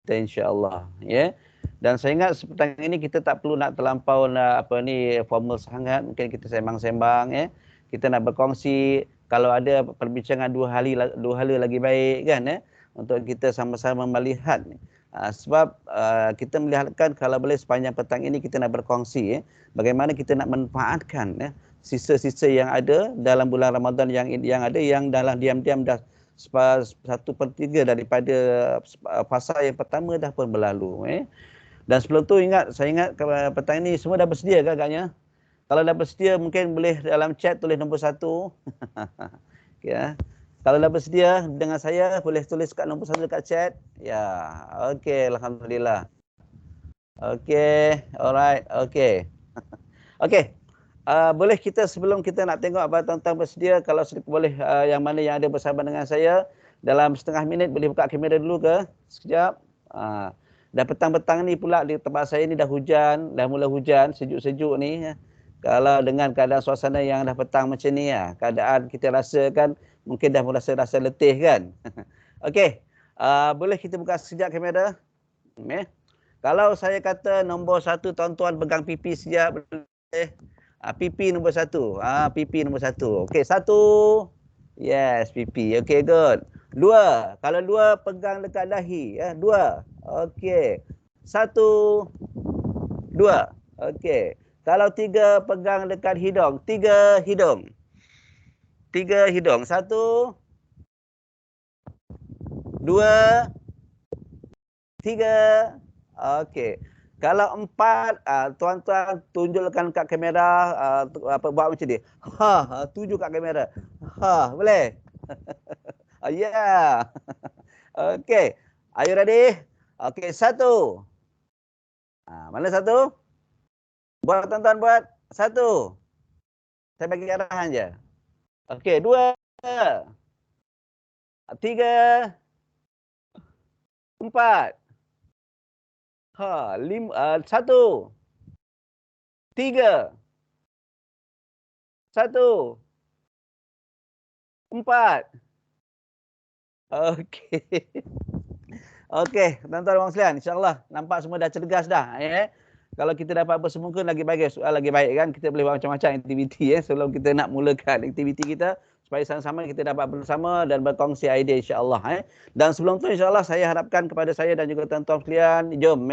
kita insya-Allah, ya. Dan saya ingat petang ini kita tak perlu nak terlampau formal sangat, mungkin kita sembang-sembang, ya. Kita nak berkongsi, kalau ada perbincangan dua hala lagi baik kan, ya, untuk kita sama-sama melihat. Sebab kita melihatkan kalau boleh sepanjang petang ini kita nak berkongsi, ya, bagaimana kita nak manfaatkan, ya, sisa-sisa yang ada dalam bulan Ramadan yang ada, yang dalam diam-diam dah 1/3 daripada fasa yang pertama dah pun berlalu. Dan sebelum tu saya ingat petang ini semua dah bersedia ke agaknya? Kalau dah bersedia mungkin boleh dalam chat tulis nombor 1. Ya. Kalau dah bersedia dengan saya boleh tulis kat nombor 1 dekat chat. Ya. Okey, alhamdulillah. Okey, alright. Okey. Okey. Boleh kita sebelum kita nak tengok apa tuan-tuan bersedia, kalau boleh yang mana yang ada bersama dengan saya dalam setengah minit boleh buka kamera dulu ke? Sekejap. Dah petang-petang ni pula di tempat saya ni dah hujan, dah mula hujan, sejuk-sejuk ni. Kalau dengan keadaan suasana yang dah petang macam ni, keadaan kita rasakan mungkin dah mula rasa letih kan. Okey. Boleh kita buka sekejap kamera? Kalau saya kata nombor 1 tuan-tuan pegang pipi sekejap boleh. Pipi nombor 1. Pipi nombor 1. Okey, 1. Yes, pipi. Okey, good. 2. Kalau 2 pegang dekat dahi, 2. Okey. 1, 2. Okey. Kalau 3 pegang dekat hidung, 3 hidung. 3 hidung. 1, 2, 3. Okey. Kalau 4, tuan-tuan tunjukkan kat kamera, buat macam ni. Tuju kat kamera. Boleh? Yeah. Okey. Are you ready? Okey, 1. Mana 1? Buat tuan-tuan buat. 1. Saya bagi arahan je. Okey, 2. 3. 4. 1. 3. 1. 4. Okey. Okey, tuan-tuan dan puan sekalian, insya-Allah nampak semua dah cergas dah, ya. Kalau kita dapat bersemuka lagi baik, soal lagi baik kan, kita boleh buat macam-macam aktiviti, sebelum kita nak mulakan aktiviti kita, supaya sama-sama kita dapat bersama dan berkongsi idea insya-Allah. Dan sebelum tu insya-Allah saya harapkan kepada saya dan juga tuan-tuan sekalian, jom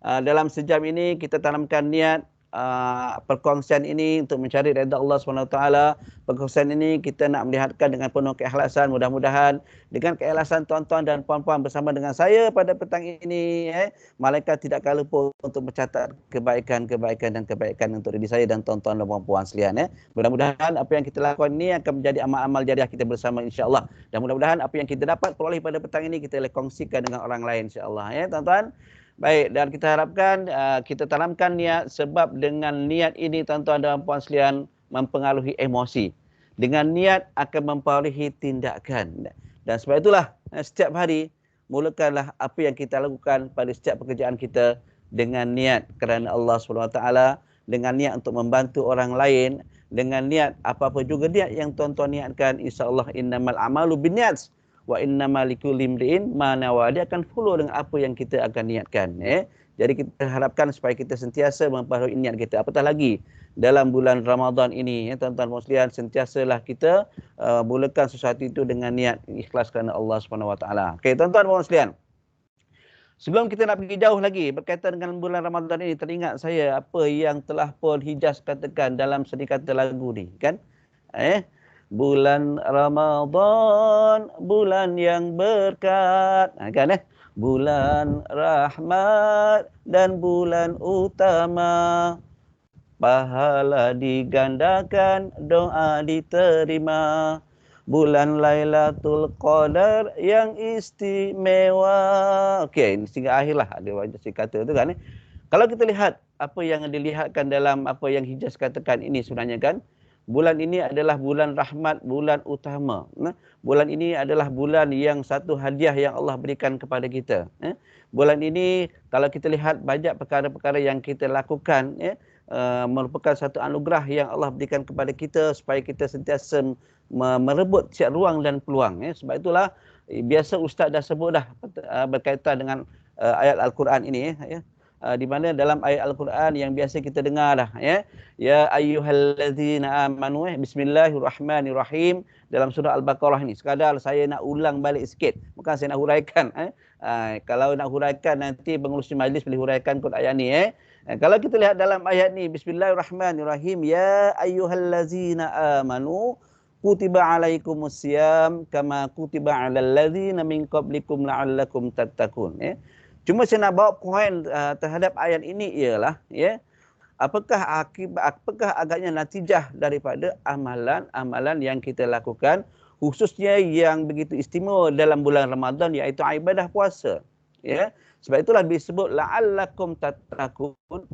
dalam sejam ini kita tanamkan niat perkongsian ini untuk mencari redha Allah SWT. Perkongsian ini kita nak melihatkan dengan penuh keikhlasan. Mudah-mudahan dengan keikhlasan tuan-tuan dan puan-puan bersama dengan saya pada petang ini, malaikat tidak akan lupa untuk mencatat kebaikan-kebaikan dan kebaikan untuk diri saya dan tuan-tuan dan puan-puan sekalian. Mudah-mudahan apa yang kita lakukan ini akan menjadi amal-amal jariah kita bersama insya-Allah. Dan mudah-mudahan apa yang kita dapat peroleh pada petang ini kita boleh kongsikan dengan orang lain insya-Allah, tuan-tuan. Baik, dan kita harapkan kita tanamkan niat, sebab dengan niat ini tuan-tuan dan puan sekalian mempengaruhi emosi. Dengan niat akan mempengaruhi tindakan. Dan sebab itulah setiap hari mulakanlah apa yang kita lakukan pada setiap pekerjaan kita dengan niat kerana Allah SWT, dengan niat untuk membantu orang lain, dengan niat apa-apa juga niat yang tuan-tuan niatkan, insya-Allah innamal a'malu binniyat wa innamal likulli imri'in ma nawa. Dia akan follow dengan apa yang kita akan niatkan. Jadi kita harapkan supaya kita sentiasa mempengaruhi niat kita. Apatah lagi dalam bulan Ramadan ini, tuan-tuan sekalian, sentiasalah kita mulakan sesuatu itu dengan niat ikhlas kerana Allah SWT. Okey, tuan-tuan sekalian. Sebelum kita nak pergi jauh lagi berkaitan dengan bulan Ramadan ini, teringat saya apa yang telah Paul Hijaz katakan dalam seni kata lagu ni, kan? Bulan Ramadan, bulan yang berkat, kan? Bulan rahmat dan bulan utama, pahala digandakan, doa diterima. Bulan Lailatul Qadar yang istimewa. Okey, sehingga akhirlah ada banyak kata tu kan. Kalau kita lihat apa yang dilihatkan dalam apa yang Hijaz katakan ini sebenarnya kan, bulan ini adalah bulan rahmat, bulan utama. Bulan ini adalah bulan yang satu hadiah yang Allah berikan kepada kita. Bulan ini kalau kita lihat banyak perkara-perkara yang kita lakukan, merupakan satu anugerah yang Allah berikan kepada kita supaya kita sentiasa merebut setiap ruang dan peluang. Sebab itulah biasa ustaz dah sebut dah berkaitan dengan ayat Al-Quran ini ya. Di mana dalam ayat Al-Quran yang biasa kita dengar dah ya. Ya ayyuhallazina amanu bismillahirrahmanirrahim dalam surah Al-Baqarah ni. Sekadar saya nak ulang balik sikit. Bukan saya nak huraikan kalau nak huraikan nanti pengurusi majlis boleh huraikan kod ayat ni kalau kita lihat dalam ayat ni bismillahirrahmanirrahim ya ayyuhallazina amanu kutiba alaikumusiyam kama kutiba alal ladzina min qablikum la'allakum tattaqun Cuma saya nak bawa poin terhadap ayat ini ialah apakah agaknya natijah daripada amalan-amalan yang kita lakukan khususnya yang begitu istimewa dalam bulan Ramadan iaitu ibadah puasa sebab itulah disebut la'allakum tattaqun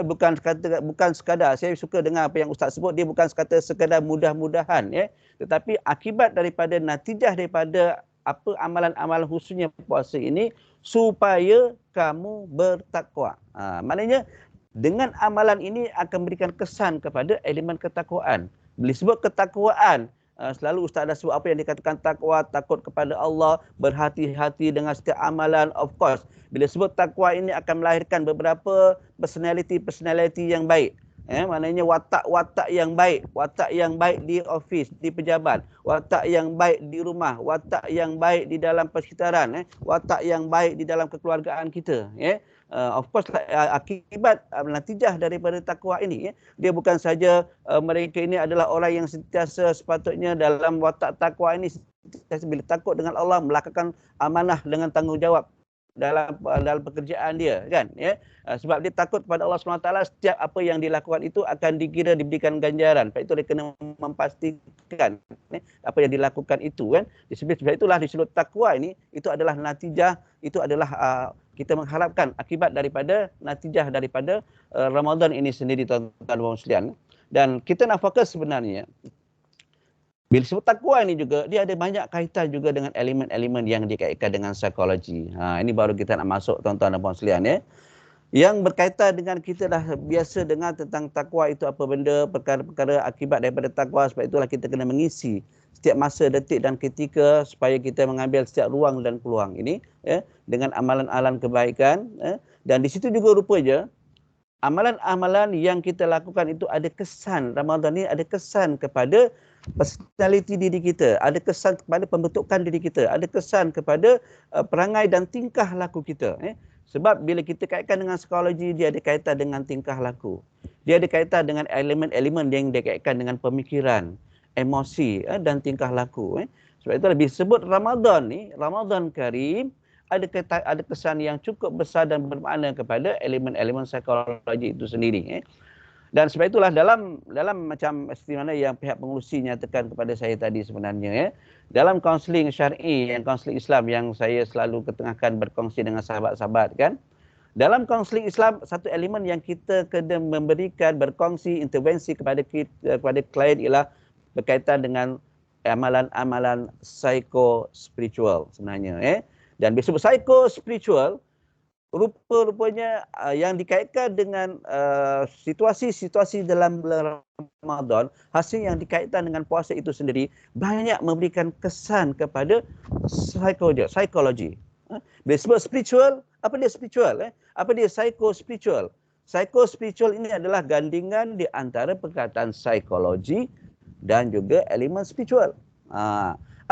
bukan sekadar saya suka dengar apa yang ustaz sebut dia bukan sekadar mudah-mudahan tetapi akibat daripada natijah daripada apa amalan-amalan khususnya puasa ini supaya kamu bertakwa. Maknanya dengan amalan ini akan memberikan kesan kepada elemen ketakwaan. Bila sebut ketakwaan, selalu ustaz dah sebut apa yang dikatakan takwa, takut kepada Allah, berhati-hati dengan setiap amalan, of course. Bila sebut takwa ini akan melahirkan beberapa personality yang baik. Maknanya watak-watak yang baik di ofis, di pejabat, watak yang baik di rumah, watak yang baik di dalam persekitaran, watak yang baik di dalam kekeluargaan kita. Of course akibat natijah daripada takwa ini dia bukan saja mereka ini adalah orang yang sentiasa sepatutnya dalam watak takwa ini sentiasa bila takut dengan Allah melakukan amanah dengan tanggungjawab dalam pekerjaan dia kan sebab dia takut kepada Allah SWT setiap apa yang dilakukan itu akan dikira diberikan ganjaran. Sebab itu dia kena memastikan apa yang dilakukan itu kan sebab itulah disebut takwa ini itu adalah natijah itu adalah kita mengharapkan akibat daripada natijah daripada Ramadan ini sendiri tuan-tuan sekalian. Dan kita nak fokus sebenarnya bila sebut takwa ini juga, dia ada banyak kaitan juga dengan elemen-elemen yang dikaitkan dengan psikologi. Ini baru kita nak masuk tuan-tuan dan puan sekalian Yang berkaitan dengan kita dah biasa dengar tentang takwa itu apa benda, perkara-perkara akibat daripada takwa. Sebab itulah kita kena mengisi setiap masa, detik dan ketika supaya kita mengambil setiap ruang dan peluang ini dengan amalan-amalan kebaikan. Dan di situ juga rupanya amalan-amalan yang kita lakukan itu ada kesan. Ramadan ini ada kesan kepada personality diri kita, ada kesan kepada pembentukan diri kita, ada kesan kepada perangai dan tingkah laku kita. Sebab bila kita kaitkan dengan psikologi, dia ada kaitan dengan tingkah laku. Dia ada kaitan dengan elemen-elemen yang dikaitkan dengan pemikiran, emosi dan tingkah laku. Sebab itu lebih sebut Ramadan ni, Ramadan Karim, ada kesan yang cukup besar dan bermakna kepada elemen-elemen psikologi itu sendiri. Dan sebab itulah dalam macam seperti mana yang pihak pengurusi nyatakan kepada saya tadi sebenarnya dalam kaunseling syar'i yang kaunseling Islam yang saya selalu ketengahkan berkongsi dengan sahabat-sahabat kan. Dalam kaunseling Islam satu elemen yang kita kena memberikan berkongsi intervensi kepada klien ialah berkaitan dengan amalan-amalan psikospiritual sebenarnya Dan bila sebut psikospiritual rupa-rupanya yang dikaitkan dengan situasi-situasi dalam bulan Ramadan, hasil yang dikaitkan dengan puasa itu sendiri banyak memberikan kesan kepada psikologi. Bila sebut spiritual, apa dia spiritual? Apa dia psikospiritual? Psikospiritual ini adalah gandingan di antara perkataan psikologi dan juga elemen spiritual.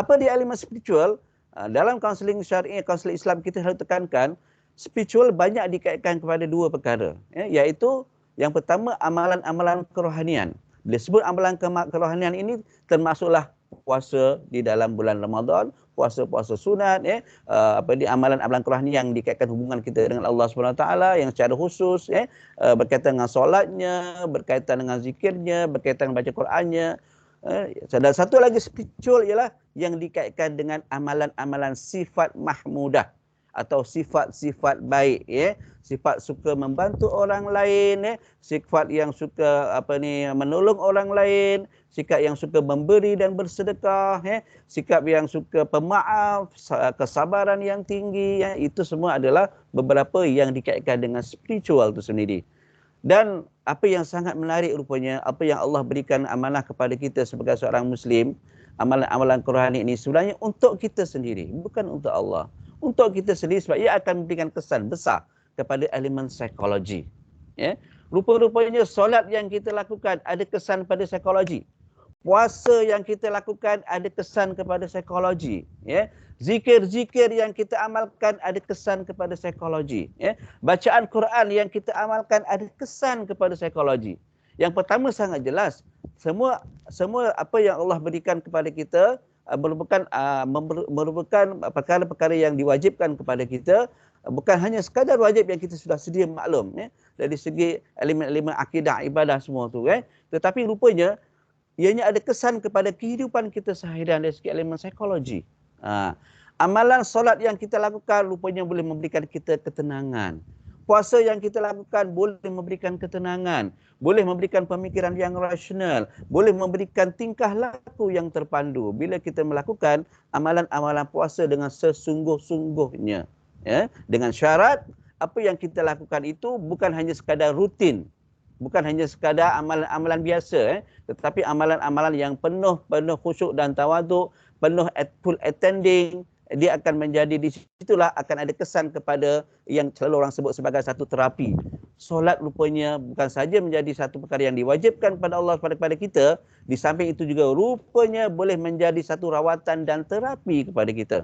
Apa dia elemen spiritual? Dalam kaunseling syar'i, kaunseling Islam kita selalu tekankan spiritual banyak dikaitkan kepada dua perkara, iaitu yang pertama amalan-amalan kerohanian. Bila sebut amalan kerohanian ini termasuklah puasa di dalam bulan Ramadan, puasa-puasa sunat, amalan-amalan kerohanian yang dikaitkan hubungan kita dengan Allah SWT yang secara khusus, berkaitan dengan solatnya, berkaitan dengan zikirnya, berkaitan dengan baca Qurannya. Dan satu lagi spiritual ialah yang dikaitkan dengan amalan-amalan sifat mahmudah atau sifat-sifat baik, sifat suka membantu orang lain, sifat yang suka menolong orang lain, sikap yang suka memberi dan bersedekah, sikap yang suka pemaaf, kesabaran yang tinggi, itu semua adalah beberapa yang dikaitkan dengan spiritual itu sendiri. Dan apa yang sangat menarik rupanya, apa yang Allah berikan amanah kepada kita sebagai seorang Muslim, amalan-amalan kerohani ini sebenarnya untuk kita sendiri, bukan untuk Allah. untuk kita sendiri sebab ia akan memberikan kesan besar kepada elemen psikologi. Ya. Rupa-rupanya solat yang kita lakukan ada kesan pada psikologi. Puasa yang kita lakukan ada kesan kepada psikologi. Ya. Zikir-zikir yang kita amalkan ada kesan kepada psikologi. Ya. Bacaan Quran yang kita amalkan ada kesan kepada psikologi. Yang pertama sangat jelas, semua apa yang Allah berikan kepada kita merupakan perkara-perkara yang diwajibkan kepada kita, bukan hanya sekadar wajib yang kita sudah sedia maklum, ya, dari segi elemen-elemen akidah, ibadah semua tu, tetapi rupanya ianya ada kesan kepada kehidupan kita seharian dari segi elemen psikologi. Amalan solat yang kita lakukan rupanya boleh memberikan kita ketenangan. Puasa yang kita lakukan boleh memberikan ketenangan, boleh memberikan pemikiran yang rasional, boleh memberikan tingkah laku yang terpandu bila kita melakukan amalan-amalan puasa dengan sesungguh-sungguhnya. Ya, dengan syarat apa yang kita lakukan itu bukan hanya sekadar rutin, bukan hanya sekadar amalan-amalan biasa, tetapi amalan-amalan yang penuh khusyuk dan tawaduk, penuh full attending. Dia akan menjadi, di situlah akan ada kesan kepada yang selalu orang sebut sebagai satu terapi. Solat rupanya bukan saja menjadi satu perkara yang diwajibkan kepada Allah kepada kita, di samping itu juga rupanya boleh menjadi satu rawatan dan terapi kepada kita.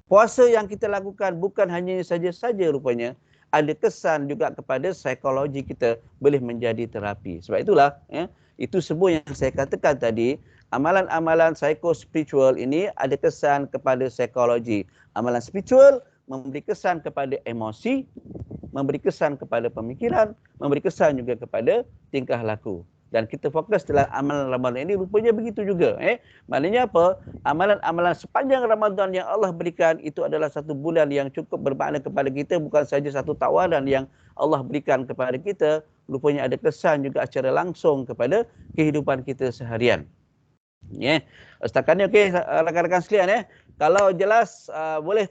Puasa yang kita lakukan bukan hanya saja rupanya ada kesan juga kepada psikologi kita, boleh menjadi terapi. Sebab itulah, itu semua yang saya katakan tadi, amalan-amalan psikospiritual ini ada kesan kepada psikologi. Amalan spiritual memberi kesan kepada emosi, memberi kesan kepada pemikiran, memberi kesan juga kepada tingkah laku. Dan kita fokus dalam amalan Ramadan ini rupanya begitu juga. Maknanya apa? Amalan-amalan sepanjang Ramadan yang Allah berikan itu adalah satu bulan yang cukup bermakna kepada kita, bukan saja satu tawaran yang Allah berikan kepada kita, rupanya ada kesan juga secara langsung kepada kehidupan kita seharian. Setakat ni okey rakan-rakan sekalian, kalau jelas boleh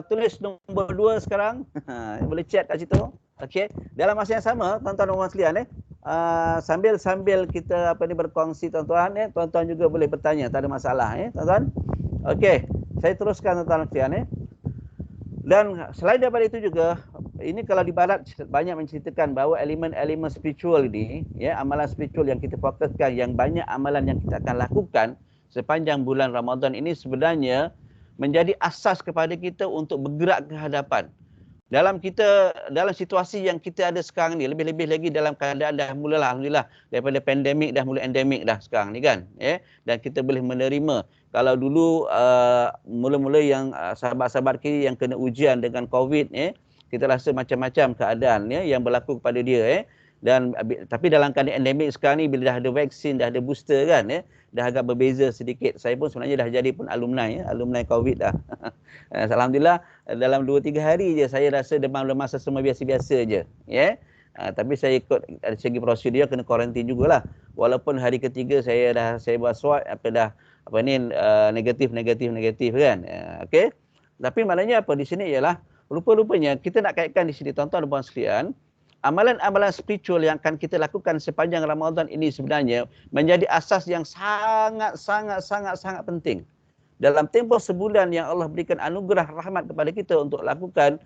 tulis nombor 2 sekarang. Boleh chat kat situ. Okey. Dalam masa yang sama tuan-tuan dan puan sekalian, sambil kita berkongsi tuan-tuan, tuan-tuan juga boleh bertanya, tak ada masalah, tuan-tuan. Okey. Saya teruskan tuan-tuan sekalian, Dan selain daripada itu juga, ini kalau di barat banyak menceritakan bahawa elemen-elemen spiritual ini, amalan spiritual yang kita fokuskan, yang banyak amalan yang kita akan lakukan sepanjang bulan Ramadan ini sebenarnya menjadi asas kepada kita untuk bergerak ke hadapan. Dalam situasi yang kita ada sekarang ni, lebih-lebih lagi dalam keadaan dah mulalah, alhamdulillah, daripada pandemik dah mula endemik dah sekarang ni kan, dan kita boleh menerima. Kalau dulu mula-mula yang sahabat-sahabat kita yang kena ujian dengan COVID, kita rasa macam-macam keadaan yang berlaku kepada dia, tapi dalam keadaan endemik sekarang ni, bila dah ada vaksin, dah ada booster kan, dah agak berbeza sedikit. Saya pun sebenarnya dah jadi pun alumni COVID dah. Alhamdulillah, dalam 2-3 hari je saya rasa demam lemas semua biasa-biasa je. Tapi saya ikut dari segi prosedur kena kuarantin jugalah. Walaupun hari ketiga saya buat swab negatif kan. Okey. Tapi maknanya apa di sini ialah rupa-rupanya kita nak kaitkan di sini tuan-tuan dan puan sekalian, amalan-amalan spiritual yang akan kita lakukan sepanjang Ramadan ini sebenarnya menjadi asas yang sangat penting. Dalam tempoh sebulan yang Allah berikan anugerah rahmat kepada kita untuk lakukan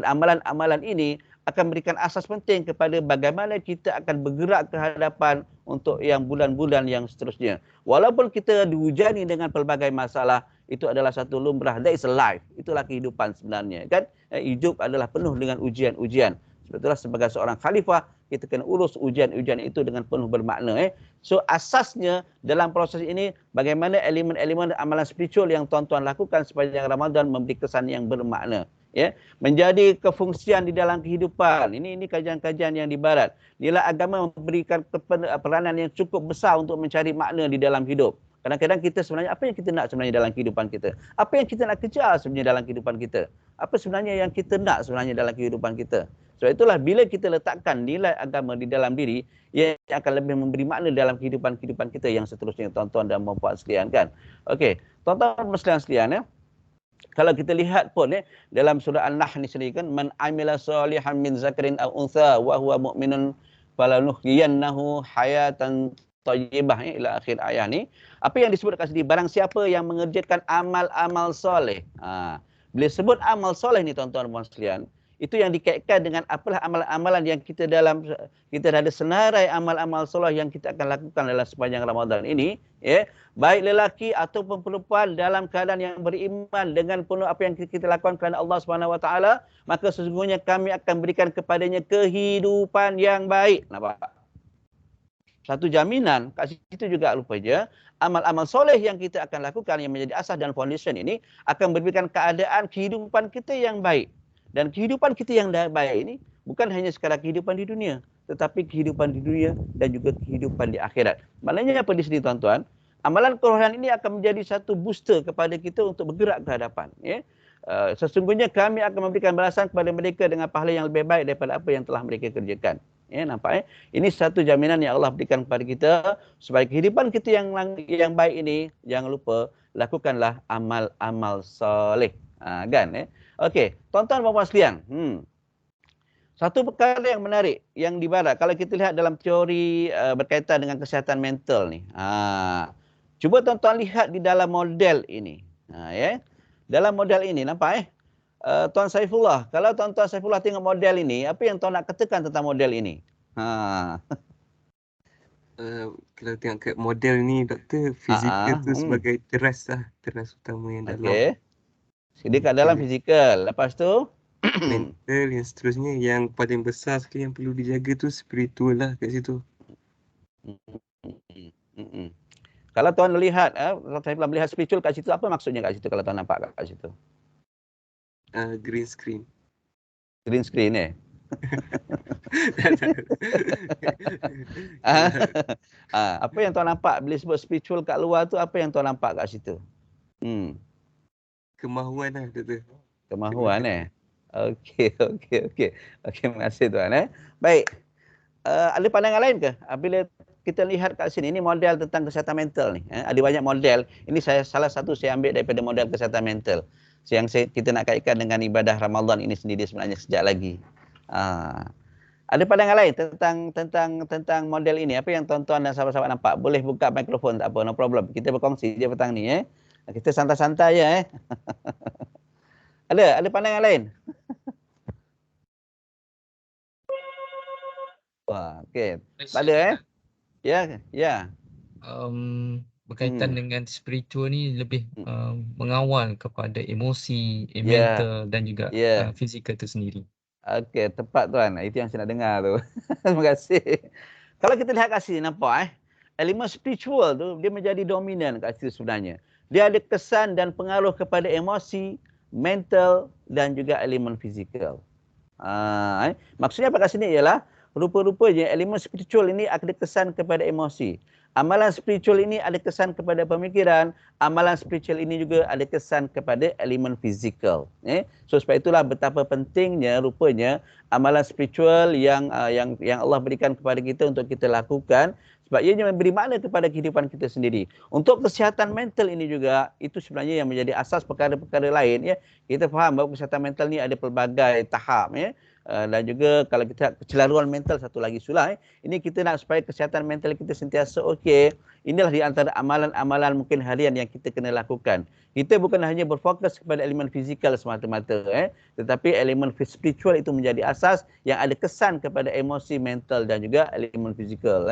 amalan-amalan ini, akan berikan asas penting kepada bagaimana kita akan bergerak ke hadapan untuk yang bulan-bulan yang seterusnya. Walaupun kita dihujani dengan pelbagai masalah, itu adalah satu lumrah. That is life. Itulah kehidupan sebenarnya, kan? Hidup adalah penuh dengan ujian-ujian. Sebetulnya sebagai seorang khalifah, kita kena urus ujian-ujian itu dengan penuh bermakna. So asasnya dalam proses ini, bagaimana elemen-elemen amalan spiritual yang tuan-tuan lakukan sepanjang Ramadan memberi kesan yang bermakna. Menjadi kefungsian di dalam kehidupan. Ini kajian-kajian yang di barat. Nilai agama memberikan peranan yang cukup besar untuk mencari makna di dalam hidup. Kadang-kadang kita sebenarnya, apa yang kita nak sebenarnya dalam kehidupan kita? Apa yang kita nak kejar sebenarnya dalam kehidupan kita? Apa sebenarnya yang kita nak sebenarnya dalam kehidupan kita? Sebab itulah bila kita letakkan nilai agama di dalam diri, ia akan lebih memberi makna dalam kehidupan kita yang seterusnya, tuan-tuan dan puan sekalian, kan? Okey, tuan-tuan dan sekalian, kalau kita lihat pun dalam surah An-Nahl ni sendiri kan, man amila salihan min zakarin aw untha wa huwa mu'minun falanuhyiyannahu hayatan thayyibah, ila akhir ayat ni. Apa yang disebut kat sini, barang siapa yang mengerjakan amal-amal soleh. Bila sebut amal soleh ni tuan-tuan dan puan sekalian, itu yang dikaitkan dengan apalah amalan-amalan yang kita ada senarai amal-amal soleh yang kita akan lakukan dalam sepanjang Ramadan ini, ya, baik lelaki ataupun perempuan dalam keadaan yang beriman dengan penuh apa yang kita lakukan kerana Allah Subhanahu Wa Taala, maka sesungguhnya kami akan berikan kepadanya kehidupan yang baik. Nampak? Satu jaminan, kat situ juga lupa je, amal-amal soleh yang kita akan lakukan yang menjadi asas dan foundation ini akan memberikan keadaan kehidupan kita yang baik. Dan kehidupan kita yang baik ini bukan hanya sekadar kehidupan di dunia, tetapi kehidupan di dunia dan juga kehidupan di akhirat. Maknanya apa di sini tuan-tuan? Amalan kerohanian ini akan menjadi satu booster kepada kita untuk bergerak ke hadapan. Ya? Sesungguhnya kami akan memberikan balasan kepada mereka dengan pahala yang lebih baik daripada apa yang telah mereka kerjakan. Ya, nampak? Ini satu jaminan yang Allah berikan kepada kita supaya kehidupan kita yang baik ini, jangan lupa lakukanlah amal-amal soleh. Kan? Okey, tuan-tuan dan puan sekalian. Satu perkara yang menarik yang dibarat kalau kita lihat dalam teori berkaitan dengan kesihatan mental ni. Cuba tuan-tuan lihat di dalam model ini. Ya. Dalam model ini nampak Tuan Saifullah, kalau tuan-tuan Saifullah tengok model ini, apa yang tuan nak katakan tentang model ini? Kalau tengok kat model ni doktor, fizikal tu sebagai teras utama yang dalam. Okey. Jadi kat dalam fizikal, lepas tu mental yang seterusnya, yang paling besar sekali yang perlu dijaga tu spiritual lah kat situ. Kalau tuan lihat, saya belum melihat spiritual kat situ, apa maksudnya kat situ kalau tuan nampak kat situ? Green screen. Green screen apa yang tuan nampak bila sebut spiritual kat luar tu, apa yang tuan nampak kat situ? Kemahuan lah doktor. Kemahuan Okey. Terima kasih tuan Baik. Ada pandangan lain ke? Bila kita lihat kat sini, ini model tentang kesihatan mental ni. Ada banyak model. Ini salah satu saya ambil daripada model kesihatan mental. Yang kita nak kaitkan dengan ibadah Ramadan ini sendiri sebenarnya sejak lagi. Ada pandangan lain tentang model ini? Apa yang tuan-tuan dan sahabat-sahabat nampak? Boleh buka mikrofon, tak apa, no problem. Kita berkongsi je petang ni Kita santai-santai je Ada pandangan lain? Wah, okey. Tak ada Ya. Berkaitan dengan spiritual ni lebih mengawal kepada emosi, mental dan juga fizikal tu sendiri. Okey, tepat tuan. Itu yang saya nak dengar tu. Terima kasih. Kalau kita lihat kat sini nampak elemen spiritual tu dia menjadi dominan kat situ sebenarnya. Dia ada kesan dan pengaruh kepada emosi, mental dan juga elemen fizikal. Maksudnya apa kat sini ialah rupa-rupanya elemen spiritual ini ada kesan kepada emosi. Amalan spiritual ini ada kesan kepada pemikiran. Amalan spiritual ini juga ada kesan kepada elemen fizikal. So sebab itulah betapa pentingnya rupanya amalan spiritual yang Allah berikan kepada kita untuk kita lakukan. Sebab ianya memberi makna kepada kehidupan kita sendiri. Untuk kesihatan mental ini juga, itu sebenarnya yang menjadi asas perkara-perkara lain. Kita faham bahawa kesihatan mental ni ada pelbagai tahap. Dan juga kalau kita kecelaruan mental satu lagi sulah ini kita nak supaya kesihatan mental kita sentiasa okey. Inilah di antara amalan-amalan mungkin harian yang kita kena lakukan. Kita bukan hanya berfokus kepada elemen fizikal semata-mata tetapi elemen spiritual itu menjadi asas yang ada kesan kepada emosi, mental dan juga elemen fizikal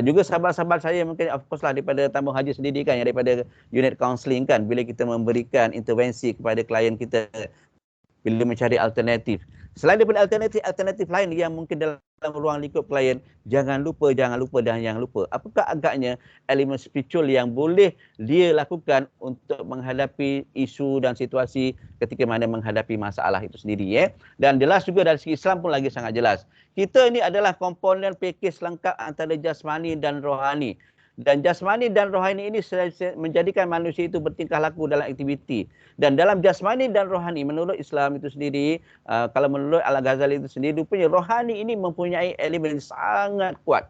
juga sahabat-sahabat saya mungkin of course lah daripada Tambang Haji sendiri kan, yang daripada unit counselling kan, bila kita memberikan intervensi kepada klien kita bila mencari alternatif. Selain daripada alternatif lain yang mungkin dalam ruang lingkup klien, jangan lupa. Apakah agaknya elemen spiritual yang boleh dia lakukan untuk menghadapi isu dan situasi ketika mana menghadapi masalah itu sendiri. Dan jelas juga dari segi Islam pun lagi sangat jelas. Kita ini adalah komponen pakej lengkap antara jasmani dan rohani. Dan jasmani dan rohani ini menjadikan manusia itu bertingkah laku dalam aktiviti. Dan dalam jasmani dan rohani, menurut Islam itu sendiri, kalau menurut Al-Ghazali itu sendiri, rupanya rohani ini mempunyai elemen sangat kuat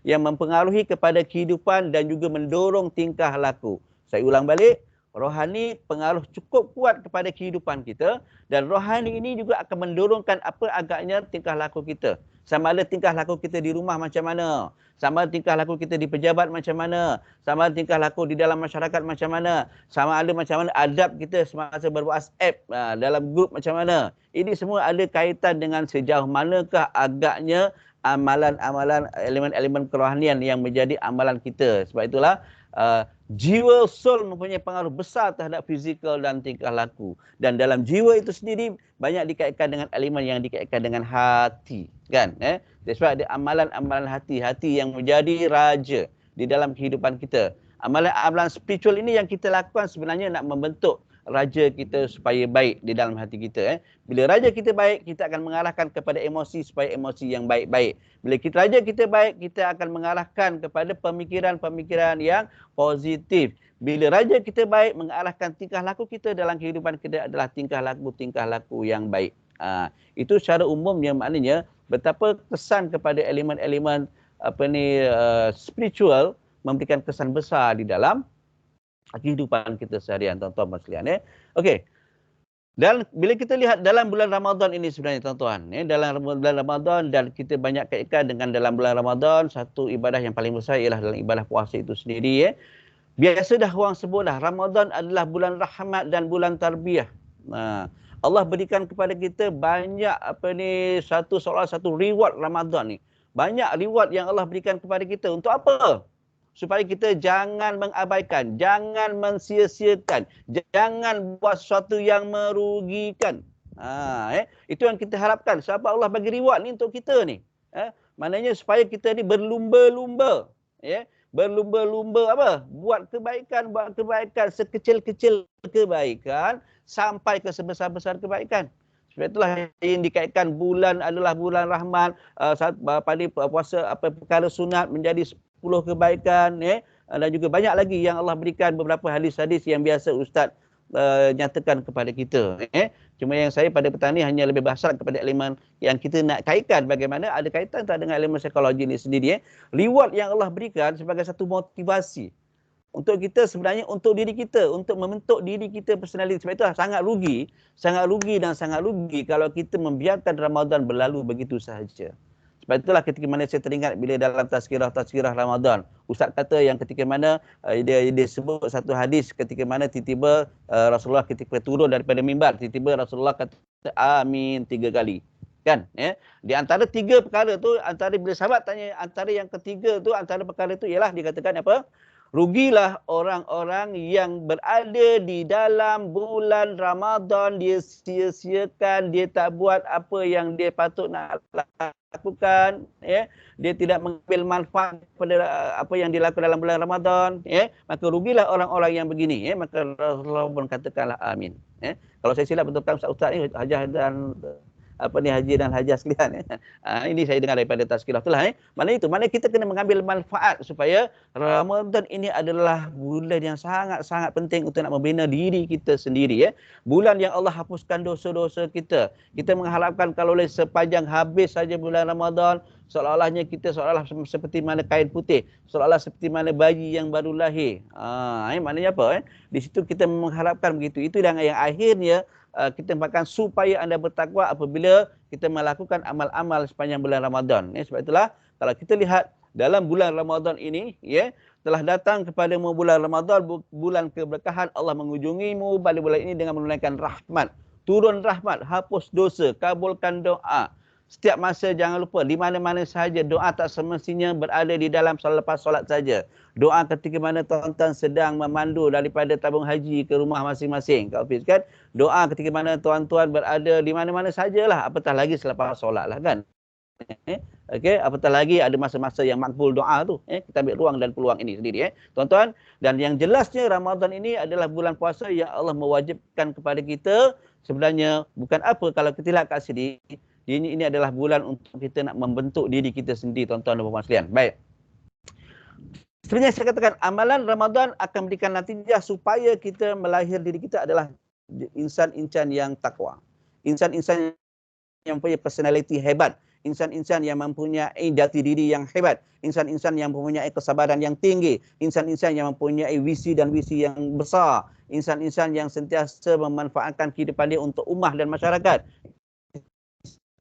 yang mempengaruhi kepada kehidupan dan juga mendorong tingkah laku. Saya ulang balik, Rohani pengaruh cukup kuat kepada kehidupan kita dan rohani ini juga akan mendorongkan apa agaknya tingkah laku kita. Sama ada tingkah laku kita di rumah macam mana, sama ada tingkah laku kita di pejabat macam mana, sama ada tingkah laku di dalam masyarakat macam mana, sama ada macam mana adab kita semasa ber-WhatsApp dalam grup macam mana. Ini semua ada kaitan dengan sejauh manakah agaknya amalan-amalan, elemen-elemen kerohanian yang menjadi amalan kita. Sebab itulah jiwa soul mempunyai pengaruh besar terhadap fizikal dan tingkah laku. Dan dalam jiwa itu sendiri banyak dikaitkan dengan elemen yang dikaitkan dengan hati. Kan? That's why ada amalan-amalan hati. Hati yang menjadi raja di dalam kehidupan kita. Amalan-amalan spiritual ini yang kita lakukan sebenarnya nak membentuk raja kita supaya baik di dalam hati kita. Bila raja kita baik, kita akan mengarahkan kepada emosi supaya emosi yang baik-baik. Bila raja kita baik, kita akan mengarahkan kepada pemikiran-pemikiran yang positif. Bila raja kita baik, mengarahkan tingkah laku kita dalam kehidupan kita adalah tingkah laku yang baik. Itu secara umum yang maknanya betapa kesan kepada elemen-elemen spiritual memberikan kesan besar di dalam kehidupan kita seharian, tuan-tuan dan sekalian. Okey. Dan bila kita lihat dalam bulan Ramadan ini sebenarnya, tuan-tuan, dalam bulan Ramadan, dan kita banyak kaitkan dengan dalam bulan Ramadan, satu ibadah yang paling besar ialah dalam ibadah puasa itu sendiri. Biasa dah orang sebut dah, Ramadan adalah bulan rahmat dan bulan tarbiyah. Allah berikan kepada kita banyak seolah satu reward Ramadan ni. Banyak reward yang Allah berikan kepada kita. Untuk apa? Supaya kita jangan mengabaikan, jangan mensia-siakan, jangan buat sesuatu yang merugikan. Itu yang kita harapkan. Sebab Allah bagi reward ni untuk kita ni. Maknanya supaya kita ni berlumba-lumba. Berlumba-lumba apa? Buat kebaikan sekecil-kecil kebaikan sampai ke sebesar-besar kebaikan. Sebab itulah yang dikaitkan bulan adalah bulan rahmat, pada puasa perkara sunat menjadi 10 kebaikan, dan juga banyak lagi yang Allah berikan beberapa hadis-hadis yang biasa Ustaz nyatakan kepada kita. Cuma yang saya pada petang ni hanya lebih bahas kepada elemen yang kita nak kaitkan bagaimana ada kaitan dengan elemen psikologi ni sendiri. Reward yang Allah berikan sebagai satu motivasi untuk kita sebenarnya, untuk diri kita, untuk membentuk diri kita personality. Sebab itu sangat rugi kalau kita membiarkan Ramadan berlalu begitu sahaja. Sebab itulah ketika mana saya teringat bila dalam tazkirah Ramadan, Ustaz kata yang ketika mana dia sebut satu hadis ketika mana tiba-tiba Rasulullah ketika turun daripada mimbar, tiba-tiba Rasulullah kata amin 3 kali. Kan? Di antara 3 perkara tu, antara bila sahabat tanya, antara yang ketiga tu, antara perkara tu ialah dikatakan apa? Rugilah orang-orang yang berada di dalam bulan Ramadan, dia sia-siakan, dia tak buat apa yang dia patut nak lakukan, dia tidak mengambil manfaat pada apa yang dilakukan dalam bulan Ramadan, maka rugilah orang-orang yang begini, maka Rasulullah pun katakanlah amin. Kalau saya silap betulkan Ustaz ni Hajah dan haji dan hajah sekalian. Ini saya dengar daripada tazkirah itulah. Maknanya kita kena mengambil manfaat supaya Ramadan ini adalah bulan yang sangat-sangat penting untuk nak membina diri kita sendiri. Bulan yang Allah hapuskan dosa-dosa kita. Kita mengharapkan kalau boleh sepanjang habis saja bulan Ramadan, seolah-olahnya kita seolah-olah seperti mana kain putih, seolah-olah seperti mana bayi yang baru lahir. Maknanya apa? Di situ kita mengharapkan begitu. Itu yang akhirnya kita makan supaya anda bertakwa apabila kita melakukan amal-amal sepanjang bulan Ramadan. Sebab itulah kalau kita lihat dalam bulan Ramadan ini, telah datang kepadamu bulan Ramadan, bulan keberkahan, Allah mengunjungimu pada bulan ini dengan menunaikan rahmat. Turun rahmat, hapus dosa, kabulkan doa. Setiap masa jangan lupa, di mana-mana sahaja doa tak semestinya berada di dalam selepas solat saja. Doa ketika mana tuan-tuan sedang memandu daripada tabung haji ke rumah masing-masing. Kau Hafiz kan? Doa ketika mana tuan-tuan berada di mana-mana sajalah. Apatah lagi selepas solat lah kan? Apatah lagi ada masa-masa yang makbul doa tu. Kita ambil ruang dan peluang ini sendiri. Tuan-tuan, dan yang jelasnya Ramadan ini adalah bulan puasa yang Allah mewajibkan kepada kita. Sebenarnya bukan apa kalau kita lihat kat sini. Ini adalah bulan untuk kita nak membentuk diri kita sendiri, tuan-tuan dan puan-puan sekalian. Baik. Sebenarnya saya katakan amalan Ramadan akan memberikan natijah supaya kita melahir diri kita adalah insan-insan yang takwa. Insan-insan yang punya personality hebat. Insan-insan yang mempunyai jati diri yang hebat. Insan-insan yang mempunyai kesabaran yang tinggi. Insan-insan yang mempunyai visi dan visi yang besar. insan-insan yang sentiasa memanfaatkan kehidupan dia untuk ummah dan masyarakat.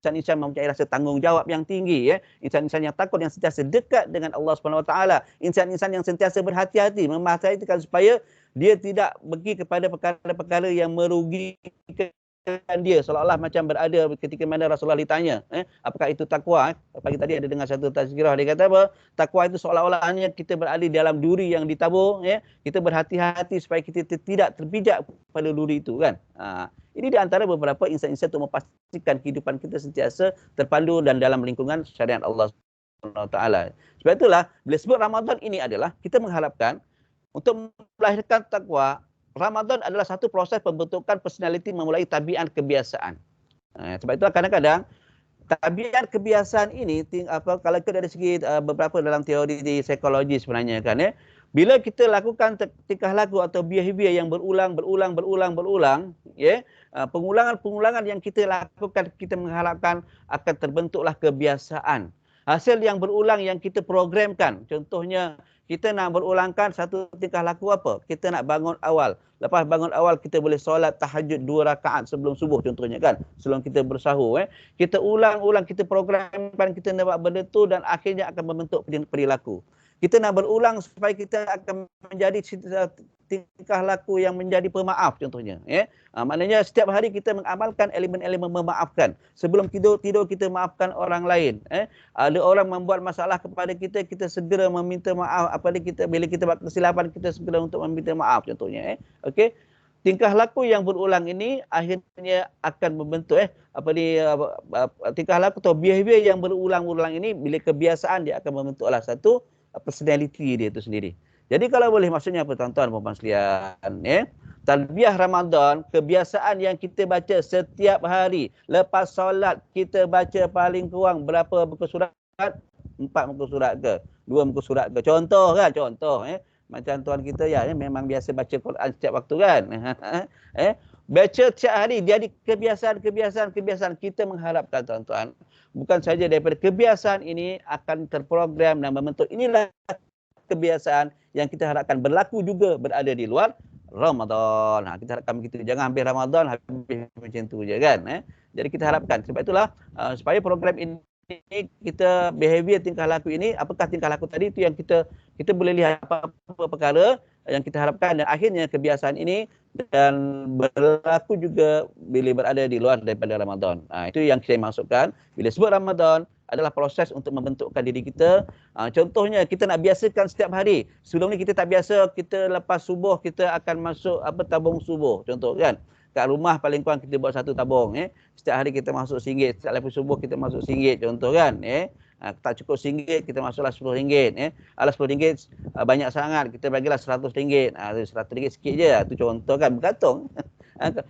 Insan-insan mempunyai rasa tanggungjawab yang tinggi, ya. Insan-insan yang takut, yang sentiasa dekat dengan Allah Subhanahu Wa Taala. Insan-insan yang sentiasa berhati-hati, memastikan supaya dia tidak pergi kepada perkara-perkara yang merugikan dia, seolah-olah macam berada ketika mana Rasulullah ditanya, apakah itu takwa? Pagi tadi ada dengar satu tazkirah, dia kata apa? Takwa itu seolah-olahnya kita berada dalam duri yang ditabur, ya. Kita berhati-hati supaya kita tidak terpijak pada duri itu, kan. Ini di antara beberapa insan-insan untuk memastikan kehidupan kita sentiasa terpandu dan dalam lingkungan syariat Allah SWT. Sebab itulah, bila sebut Ramadan ini adalah kita mengharapkan untuk melahirkan takwa. Ramadan adalah satu proses pembentukan personaliti memulai tabiat kebiasaan. Sebab itulah kadang-kadang tabiat kebiasaan ini, kalau kita dari segi beberapa dalam teori di psikologi sebenarnya, kan, ya, bila kita lakukan tingkah laku atau behavior yang berulang, ya, pengulangan yang kita lakukan, kita mengharapkan akan terbentuklah kebiasaan. Hasil yang berulang yang kita programkan, contohnya kita nak berulangkan satu tingkah laku apa? Kita nak bangun awal. Lepas bangun awal kita boleh solat tahajud 2 rakaat sebelum subuh contohnya, kan. Sebelum kita bersahur, kita ulang-ulang, kita programkan, kita nak buat benda tu dan akhirnya akan membentuk perilaku. Kita nak berulang supaya kita akan menjadi tingkah laku yang menjadi pemaaf contohnya, ya. Maknanya setiap hari kita mengamalkan elemen-elemen memaafkan. Sebelum tidur kita maafkan orang lain, Ada orang membuat masalah kepada kita, kita segera meminta maaf. Bila kita buat kesilapan, kita segera untuk meminta maaf contohnya, Okey. Tingkah laku yang berulang ini akhirnya akan membentuk tingkah laku atau behavior yang berulang-ulang ini, bila kebiasaan dia akan membentuklah satu personality dia itu sendiri. Jadi kalau boleh, maksudnya apa tuan-tuan dan puan sekalian, talbiyah Ramadan, kebiasaan yang kita baca setiap hari. Lepas solat kita baca paling kurang berapa muka surat? 4 muka surat ke? 2 muka surat ke? Contoh, kan? Contoh, macam tuan kita memang biasa baca Quran setiap waktu, kan. Baca setiap hari jadi kebiasaan. Kita mengharapkan tuan-tuan, bukan saja daripada kebiasaan ini akan terprogram dan membentuk, inilah kebiasaan yang kita harapkan berlaku juga berada di luar Ramadan. Kita harapkan begitu. Jangan habis Ramadan habis macam tu je, kan. Jadi kita harapkan. Sebab itulah supaya program ini kita behavior tingkah laku ini, apakah tingkah laku tadi itu yang kita boleh lihat apa-apa perkara yang kita harapkan, dan akhirnya kebiasaan ini dan berlaku juga bila berada di luar daripada Ramadan. Itu yang saya masukkan. Bila sebut Ramadan adalah proses untuk membentukkan diri kita. Contohnya kita nak biasakan setiap hari. Sebelum ni kita tak biasa, kita lepas subuh kita akan masuk tabung subuh contoh, kan. Kat rumah paling kurang kita buat satu tabung, Setiap hari kita masuk RM1. Setiap lepas subuh kita masuk RM1 contoh, kan. Tak cukup RM1 kita masuklah RM10. Alah RM10 banyak sangat, kita bagilah RM100. RM100 sikit je. Itu contoh, kan, bergantung.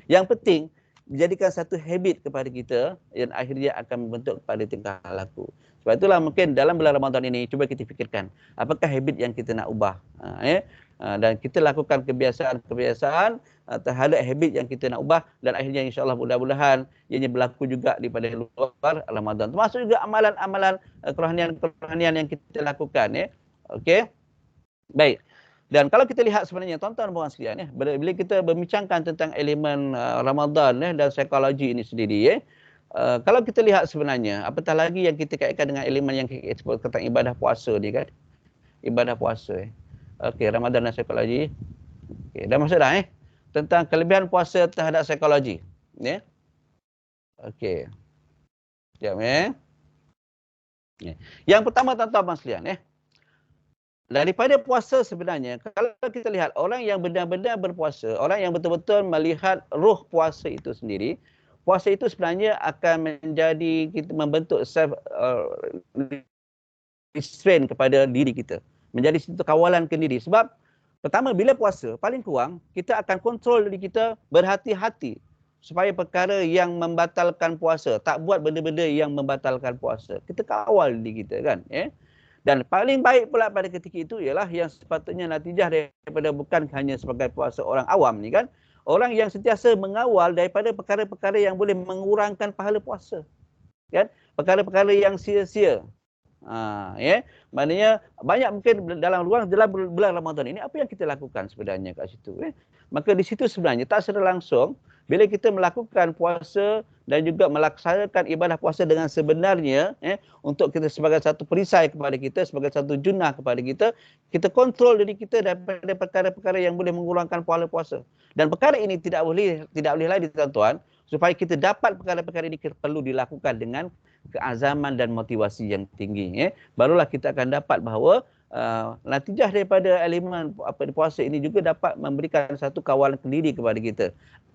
Yang penting menjadikan satu habit kepada kita dan akhirnya akan membentuk kepada tingkah laku. Sebab itulah mungkin dalam bulan Ramadan ini cuba kita fikirkan apakah habit yang kita nak ubah, dan kita lakukan kebiasaan terhadap habit yang kita nak ubah, dan akhirnya insya-Allah mudah-mudahan ianya berlaku juga daripada luar Ramadan. Termasuk juga amalan-amalan kerohanian yang kita lakukan, Okey. Baik. Dan kalau kita lihat sebenarnya tuan-tuan dan puan sekalian, bila kita berbincangkan tentang elemen Ramadan dan psikologi ini sendiri, kalau kita lihat sebenarnya apatah lagi yang kita kaitkan dengan elemen yang kita sebut tentang ibadah puasa ni, kan. Ibadah puasa. Okey, Ramadan dan psikologi. Okey, dah masuk dah, tentang kelebihan puasa terhadap psikologi, Okey. Sekejap, Yang pertama tuan-tuan dan puan sekalian, daripada puasa sebenarnya, kalau kita lihat orang yang benar-benar berpuasa, orang yang betul-betul melihat roh puasa itu sendiri, puasa itu sebenarnya akan menjadi kita membentuk self restraint kepada diri kita, menjadi satu kawalan ke diri. Sebab pertama, bila puasa paling kurang kita akan kontrol diri kita, berhati-hati supaya perkara yang membatalkan puasa, tak buat benda-benda yang membatalkan puasa. Kita kawal diri kita, kan, Dan paling baik pula pada ketika itu ialah yang sepatutnya natijah daripada bukan hanya sebagai puasa orang awam ni, kan. Orang yang sentiasa mengawal daripada perkara-perkara yang boleh mengurangkan pahala puasa, kan. Perkara-perkara yang sia-sia. Ya. Maknanya banyak mungkin dalam bulan Ramadan ini apa yang kita lakukan sebenarnya kat situ. Maka di situ sebenarnya tak secara langsung bila kita melakukan puasa dan juga melaksanakan ibadah puasa dengan sebenarnya, untuk kita sebagai satu perisai kepada kita, sebagai satu junnah kepada kita, kita kontrol diri kita daripada perkara-perkara yang boleh mengurangkan pahala puasa. Dan perkara ini tidak boleh lagi tuan-tuan, supaya kita dapat perkara-perkara ini perlu dilakukan dengan keazaman dan motivasi yang tinggi. Barulah kita akan dapat bahawa natijah daripada elemen puasa ini juga dapat memberikan satu kawalan kendiri kepada kita.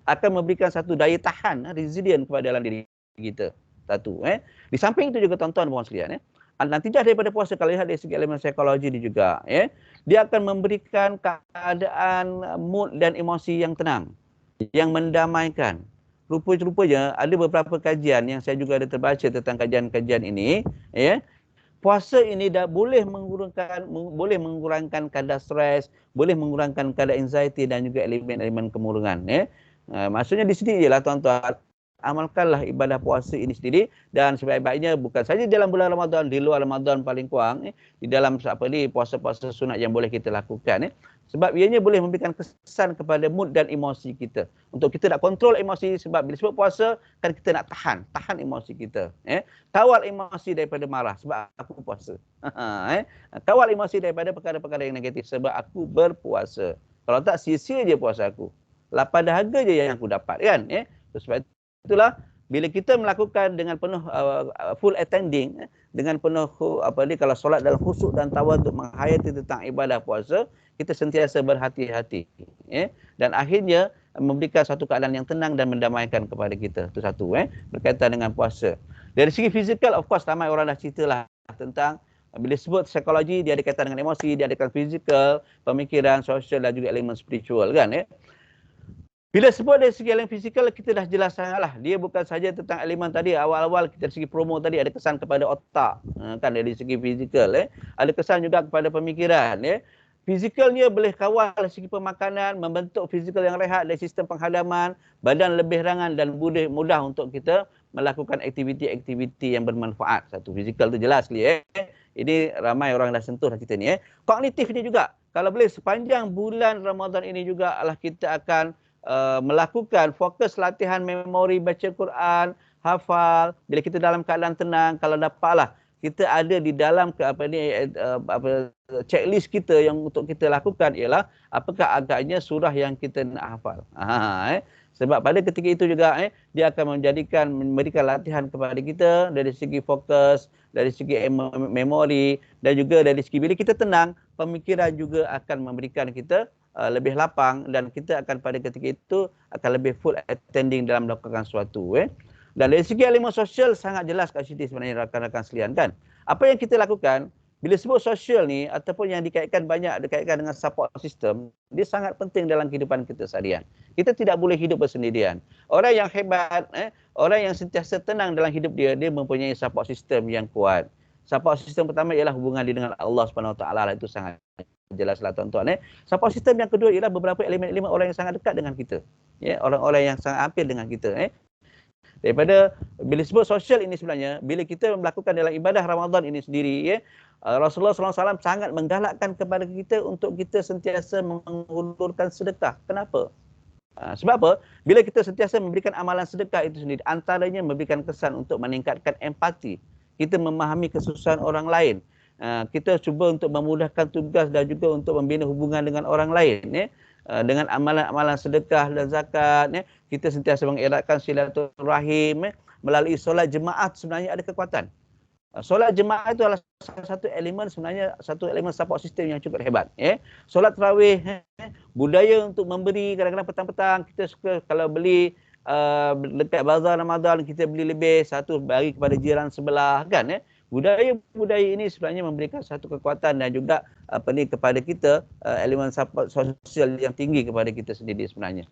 Akan memberikan satu daya tahan, resilient kepada dalam diri kita. Satu. Di samping itu juga tuan-tuan puan sekalian, natijah daripada puasa kalau lihat dari segi elemen psikologi ini juga, dia akan memberikan keadaan mood dan emosi yang tenang, yang mendamaikan. Rupa-rupanya ada beberapa kajian yang saya juga ada terbaca tentang kajian-kajian ini, puasa ini dah boleh mengurangkan kadar stres, boleh mengurangkan kadar anxiety dan juga elemen-elemen kemurungan. Maksudnya di sini ialah tuan-tuan, amalkanlah ibadah puasa ini sendiri, dan sebaik-baiknya bukan saja dalam bulan Ramadan, di luar Ramadan paling kurang, di dalam puasa-puasa sunat yang boleh kita lakukan. Sebab ianya boleh memberikan kesan kepada mood dan emosi kita. Untuk kita nak kontrol emosi, sebab bila sebut puasa, kan kita nak tahan emosi kita. Kawal emosi daripada marah, sebab aku puasa. Kawal emosi daripada perkara-perkara yang negatif, sebab aku berpuasa. Kalau tak, sia-sia je puasa aku. Lapar dahaga je yang aku dapat, kan? Sebab itulah, bila kita melakukan dengan penuh full attending, dengan penuh kalau solat dalam khusyuk dan tawaduk menghayati tentang ibadah puasa, kita sentiasa berhati-hati, dan akhirnya memberikan satu keadaan yang tenang dan mendamaikan kepada kita. Itu satu, berkaitan dengan puasa. Dari segi fizikal, of course, ramai orang dah ceritalah tentang bila sebut psikologi, dia ada kaitan dengan emosi, dia ada kaitan fizikal, pemikiran, sosial dan juga elemen spiritual, kan? Bila sebut dari segi elemen fizikal, kita dah jelas sangatlah. Dia bukan saja tentang elemen tadi, awal-awal kita dari segi promo tadi ada kesan kepada otak, kan, dari segi fizikal. Ada kesan juga kepada pemikiran. Fizikalnya boleh kawal dari segi pemakanan, membentuk fizikal yang rehat dari sistem penghadaman, badan lebih rangan dan mudah untuk kita melakukan aktiviti-aktiviti yang bermanfaat. Satu, fizikal tu jelas. Ini ramai orang dah sentuh kita ni. Kognitif ni juga. Kalau boleh sepanjang bulan Ramadan ini juga kita akan melakukan fokus latihan memori baca Quran, hafal. Bila kita dalam keadaan tenang, kalau dapatlah kita ada di dalam checklist kita yang untuk kita lakukan ialah apakah agaknya surah yang kita nak hafal. Sebab pada ketika itu juga dia akan memberikan latihan kepada kita dari segi fokus, dari segi memori, dan juga dari segi bila kita tenang, pemikiran juga akan memberikan kita lebih lapang, dan kita akan pada ketika itu akan lebih full attending dalam melakukan sesuatu. Dan dari segi elemen sosial sangat jelas kat sini sebenarnya rakan-rakan sekalian, kan. Apa yang kita lakukan bila sebut sosial ni ataupun yang dikaitkan dengan support system, dia sangat penting dalam kehidupan kita seharian. Kita tidak boleh hidup bersendirian. Orang yang hebat, orang yang sentiasa tenang dalam hidup dia mempunyai support system yang kuat. Support system pertama ialah hubungan dia dengan Allah SWT, itu sangat jelaslah tuan-tuan. Support system yang kedua ialah beberapa elemen-elemen orang yang sangat dekat dengan kita. Orang-orang yang sangat hampir dengan kita. Daripada bila sebut sosial ini sebenarnya, bila kita melakukan dalam ibadah Ramadan ini sendiri, Rasulullah SAW sangat menggalakkan kepada kita untuk kita sentiasa mengulurkan sedekah. Kenapa? Sebab apa? Bila kita sentiasa memberikan amalan sedekah itu sendiri, antaranya memberikan kesan untuk meningkatkan empati. Kita memahami kesusahan orang lain. Kita cuba untuk memudahkan tugas dan juga untuk membina hubungan dengan orang lain. Dengan amalan-amalan sedekah dan zakat, kita sentiasa mengeratkan silaturahim. Melalui solat jemaah sebenarnya ada kekuatan. Solat jemaah itu adalah salah satu elemen, sebenarnya satu elemen support system yang cukup hebat. Solat tarawih, budaya untuk memberi, kadang-kadang petang-petang kita suka kalau beli dekat bazar Ramadan kita beli lebih, satu bagi kepada jiran sebelah, kan. Budaya-budaya ini sebenarnya memberikan satu kekuatan dan juga kepada kita elemen support sosial yang tinggi kepada kita sendiri sebenarnya.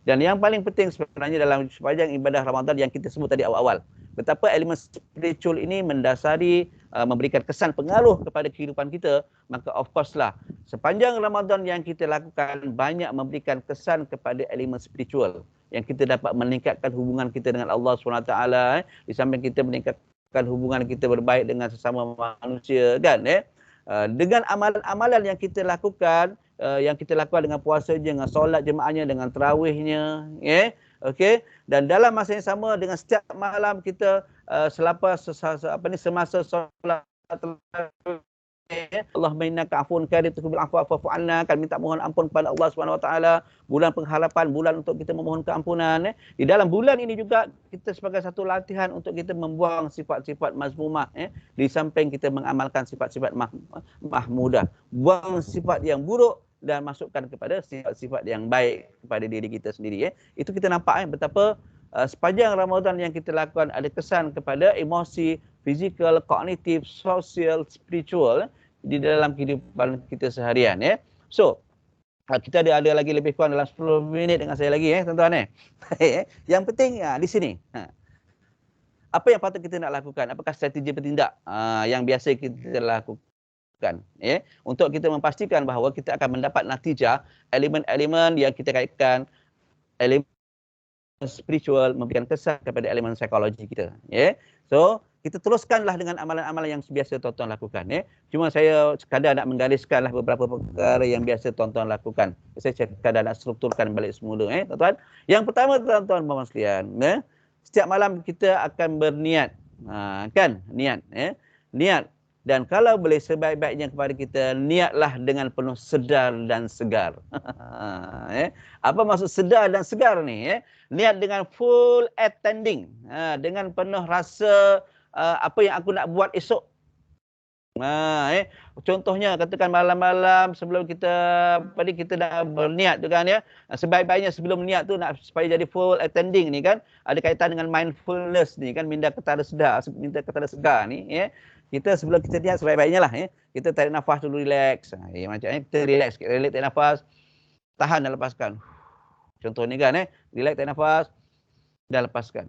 Dan yang paling penting sebenarnya dalam sepanjang ibadah Ramadan yang kita sebut tadi awal-awal, betapa elemen spiritual ini mendasari, memberikan kesan pengaruh kepada kehidupan kita, maka of course lah sepanjang Ramadan yang kita lakukan banyak memberikan kesan kepada elemen spiritual yang kita dapat meningkatkan hubungan kita dengan Allah SWT, di samping kita meningkatkan hubungan kita berbaik dengan sesama manusia kan dengan amalan-amalan yang kita lakukan dengan puasanya, dengan solat jemaahnya, dengan tarawihnya okey, dan dalam masa yang sama dengan setiap malam kita selepas semasa solat Allahumma innaka afuwun karim tuhibbul afwa fa'fu anna, kan minta mohon ampun kepada Allah Subhanahu Wa Taala, bulan pengharapan, bulan untuk kita memohon keampunan Di dalam bulan ini juga kita sebagai satu latihan untuk kita membuang sifat-sifat mazmumah di samping kita mengamalkan sifat-sifat mahmudah. Buang sifat yang buruk dan masukkan kepada sifat-sifat yang baik kepada diri kita sendiri Itu kita nampak betapa sepanjang Ramadan yang kita lakukan ada kesan kepada emosi, fizikal, kognitif, sosial, spiritual di dalam kehidupan kita seharian So, kita ada lagi lebih kurang dalam 10 minit dengan saya lagi tuan-tuan Yang penting di sini. Apa yang patut kita nak lakukan? Apakah strategi bertindak yang biasa kita lakukan untuk kita memastikan bahawa kita akan mendapat natijah, elemen-elemen yang kita kaitkan, elemen spiritual memberikan kesan kepada elemen psikologi kita So kita teruskanlah dengan amalan-amalan yang biasa tuan-tuan lakukan Cuma saya sekadar nak menggariskanlah beberapa perkara yang biasa tuan-tuan lakukan. Saya sekadar nak strukturkan balik semula tuan-tuan. Yang pertama tuan-tuan dan sekalian setiap malam kita akan berniat niat. Dan kalau boleh sebaik-baiknya kepada kita, niatlah dengan penuh sedar dan segar. Apa maksud sedar dan segar ni? Niat dengan full attending. Dengan penuh rasa apa yang aku nak buat esok. Contohnya katakan malam-malam sebelum kita dah berniat tu kan sebaik-baiknya sebelum niat tu nak supaya jadi full attending ni kan ada kaitan dengan mindfulness ni kan, minda ketara segar ni kita sebelum kita niat sebaik-baiknya lah kita tarik nafas dulu, relax macam kita relax sikit, tarik nafas, tahan dan lepaskan. Contoh ni kan relax, tarik nafas dan lepaskan.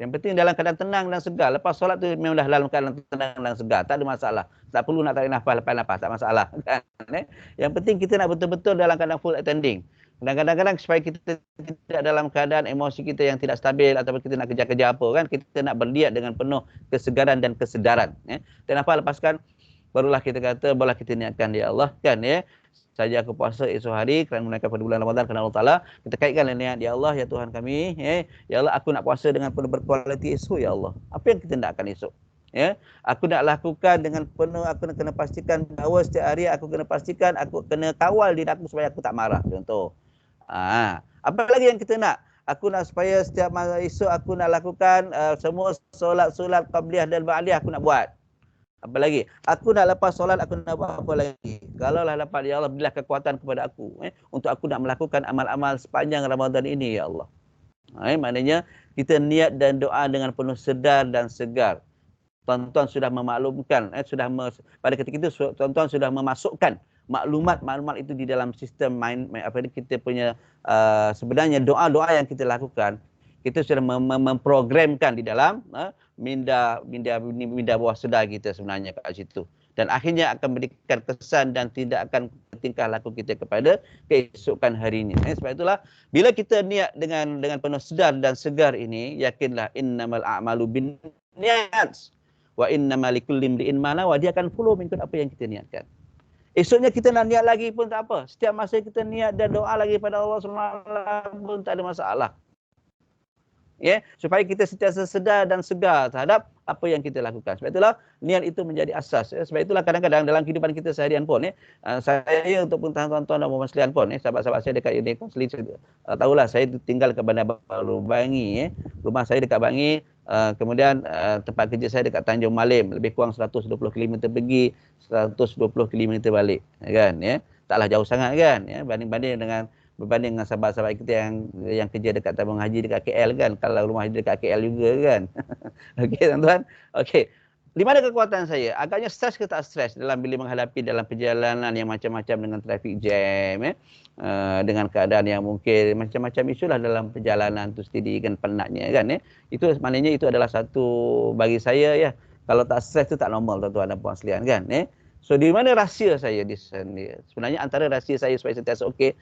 Yang penting dalam keadaan tenang dan segar. Lepas solat tu memang dah dalam keadaan tenang dan segar. Tak ada masalah. Tak perlu nak tarik nafas, lepas nafas. Tak masalah. Kan? Yang penting kita nak betul-betul dalam keadaan full attending. Dan kadang-kadang supaya kita tidak dalam keadaan emosi kita yang tidak stabil ataupun kita nak kerja-kerja apa kan. Kita nak berniat dengan penuh kesegaran dan kesedaran. Tarik nafas, lepaskan. Barulah kita kata, barulah kita niatkan ya Allah. Kan saja aku puasa esok hari kerana menunaikan pada bulan Ramadan kerana Allah Ta'ala. Kita kaitkan niat, ya Allah, ya Tuhan kami. Ya Allah, aku nak puasa dengan penuh berkualiti esok, ya Allah. Apa yang kita nakkan esok? Aku nak lakukan dengan penuh, aku nak kena pastikan bahawa setiap hari aku kena pastikan, aku kena kawal diri aku supaya aku tak marah. Contoh. Apa lagi yang kita nak? Aku nak supaya setiap masa esok aku nak lakukan semua solat-solat qabliyah dan ba'diyah aku nak buat. Apa lagi? Aku nak lepas solat, aku nak buat apa lagi? Kalaulah dapat, ya Allah, berilah kekuatan kepada aku untuk aku nak melakukan amal-amal sepanjang Ramadan ini, ya Allah. Maknanya kita niat dan doa dengan penuh sedar dan segar. Tuan-tuan sudah memaklumkan, pada ketika itu tuan-tuan sudah memasukkan maklumat itu di dalam sistem kita punya sebenarnya doa-doa yang kita lakukan. Kita sudah memprogramkan di dalam minda bawah sedar kita sebenarnya kat situ. Dan akhirnya akan memberikan kesan dan tidak akan tingkah laku kita kepada keesokan harinya. Sebab itulah bila kita niat dengan penuh sedar dan segar ini, yakinlah innamal a'malu binniyat wa innamal likulli imri'in ma nawa, dia akan follow mengikut apa yang kita niatkan. Esoknya kita nak niat lagi pun tak apa. Setiap masa kita niat dan doa lagi pada Allah SWT pun tak ada masalah. Supaya kita sentiasa sedar dan segar terhadap apa yang kita lakukan. Sebab itulah niat itu menjadi asas. Sebab itulah kadang-kadang dalam kehidupan kita seharian pun saya untuk tuan-tuan dan puan sekalian pun sahabat-sahabat saya dekat Unit Counseling, tahulah saya tinggal kat Bandar Baru Bangi. Rumah saya dekat Bangi, kemudian tempat kerja saya dekat Tanjung Malim, lebih kurang 120 km pergi, 120 km balik kan taklah jauh sangat kan berbanding dengan sahabat-sahabat kita yang kerja dekat tabung haji dekat KL kan. Kalau rumah haji dekat KL juga kan. Okey tuan-tuan. Okey. Di mana kekuatan saya? Agaknya stres ke tak stres dalam bila menghadapi dalam perjalanan yang macam-macam dengan traffic jam dengan keadaan yang mungkin macam-macam isulah dalam perjalanan tu sendiri kan, penatnya kan Itu maknanya itu adalah satu bagi saya kalau tak stres tu tak normal tuan-tuan dan puan sekalian kan So di mana rahsia saya di sini? Sebenarnya antara rahsia saya supaya sentiasa okey,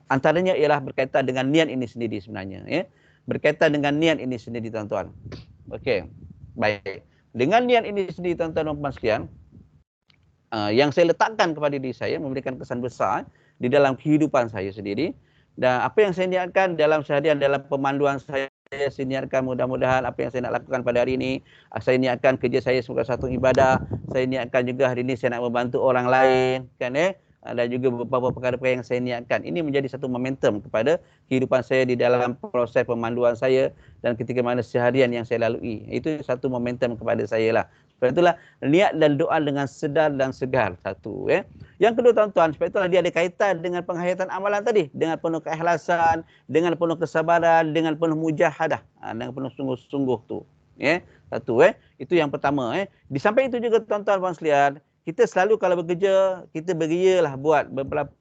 antaranya ialah berkaitan dengan niat ini sendiri sebenarnya Berkaitan dengan niat ini sendiri tuan-tuan. Okey. Baik. Dengan niat ini sendiri tuan-tuan dan puan sekalian, yang saya letakkan kepada diri saya memberikan kesan besar di dalam kehidupan saya sendiri. Dan apa yang saya niatkan dalam seharian, dalam pemanduan saya niatkan mudah-mudahan apa yang saya nak lakukan pada hari ini, saya niatkan kerja saya sebagai satu ibadah, saya niatkan juga hari ini saya nak membantu orang lain, kan dan juga beberapa perkara-perkara yang saya niatkan. Ini menjadi satu momentum kepada kehidupan saya di dalam proses pemanduan saya dan ketika mana seharian yang saya lalui. Itu satu momentum kepada saya lah. Sebab itulah niat dan doa dengan sedar dan segar, satu. Yang kedua tuan-tuan, sebab itulah dia ada kaitan dengan penghayatan amalan tadi. Dengan penuh keikhlasan, dengan penuh kesabaran, dengan penuh mujahadah. Dengan penuh sungguh-sungguh tu. Satu. Itu yang pertama. Di samping itu juga tuan-tuan puan sekalian, kita selalu kalau bekerja, kita berialah buat beberapa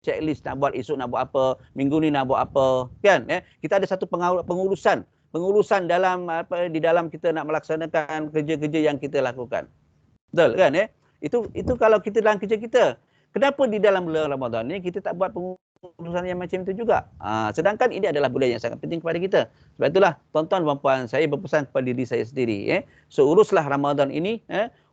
checklist nak buat esok nak buat apa, minggu ni nak buat apa, kan? Kita ada satu pengurusan dalam di dalam kita nak melaksanakan kerja-kerja yang kita lakukan. Betul kan? Itu kalau kita dalam kerja kita. Kenapa di dalam bulan Ramadan ni kita tak buat pengurusan yang macam itu juga? Sedangkan ini adalah bulan yang sangat penting kepada kita. Sebab itulah tuan-tuan dan puan saya berpesan kepada diri saya sendiri, so uruslah Ramadan ini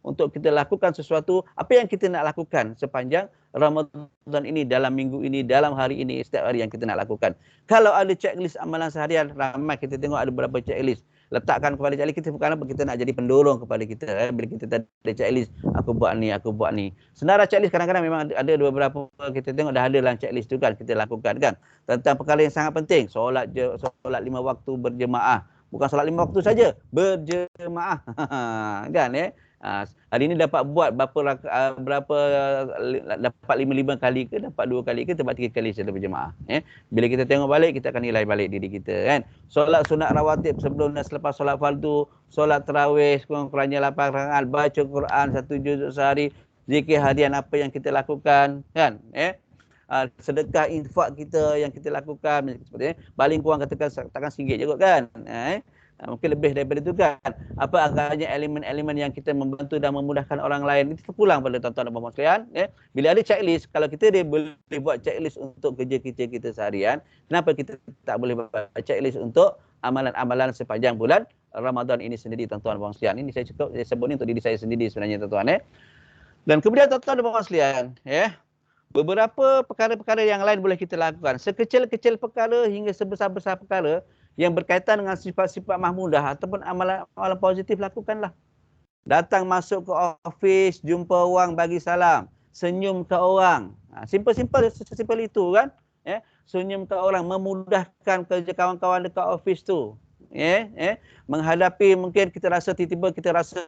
untuk kita lakukan sesuatu apa yang kita nak lakukan sepanjang Ramadan ini, dalam minggu ini, dalam hari ini, setiap hari yang kita nak lakukan. Kalau ada checklist amalan seharian, ramai kita tengok ada beberapa checklist. Letakkan kepada checklist kita, bukan apa kita nak jadi pendorong kepada kita. Bila kita tak ada checklist, aku buat ni, aku buat ni. Sebenarnya checklist kadang-kadang memang ada beberapa kita tengok dah ada dalam checklist tu kan, kita lakukan kan. Tentang perkara yang sangat penting, solat 5 waktu berjemaah. Bukan solat 5 waktu saja, berjemaah. Kan hari ini dapat buat dapat 5 kali ke, dapat 2 kali ke, dapat 3 kali secara berjemaah. Bila kita tengok balik, kita akan nilai balik diri kita kan. Solat sunat rawatib sebelum dan selepas solat fardu, solat tarawih kurang-kurangnya 8 rakaat, baca Quran 1 juzuk sehari, zikir harian apa yang kita lakukan kan. Sedekah infak kita yang kita lakukan seperti paling kurang katakan takkan RM1 je kot kan. Mungkin lebih daripada itu kan. Apa agaknya elemen-elemen yang kita membantu dan memudahkan orang lain. Itu terpulang pada tuan-tuan dan puan-puan sekalian. Bila ada checklist, kalau kita boleh buat checklist untuk kerja-kerja kita seharian, kenapa kita tak boleh buat checklist untuk amalan-amalan sepanjang bulan Ramadan ini sendiri tuan-tuan dan puan-puan sekalian. Ini saya sebut ni untuk diri saya sendiri sebenarnya tuan-tuan. Dan kemudian tuan-tuan dan puan-puan sekalian, beberapa perkara-perkara yang lain boleh kita lakukan. Sekecil-kecil perkara hingga sebesar-besar perkara yang berkaitan dengan sifat-sifat mahmudah ataupun amalan positif, lakukanlah. Datang masuk ke office, jumpa orang, bagi salam, senyum ke orang. Simple-simple itu kan. Senyum ke orang, memudahkan kerja kawan-kawan dekat office tu. Menghadapi mungkin kita rasa tiba-tiba kita rasa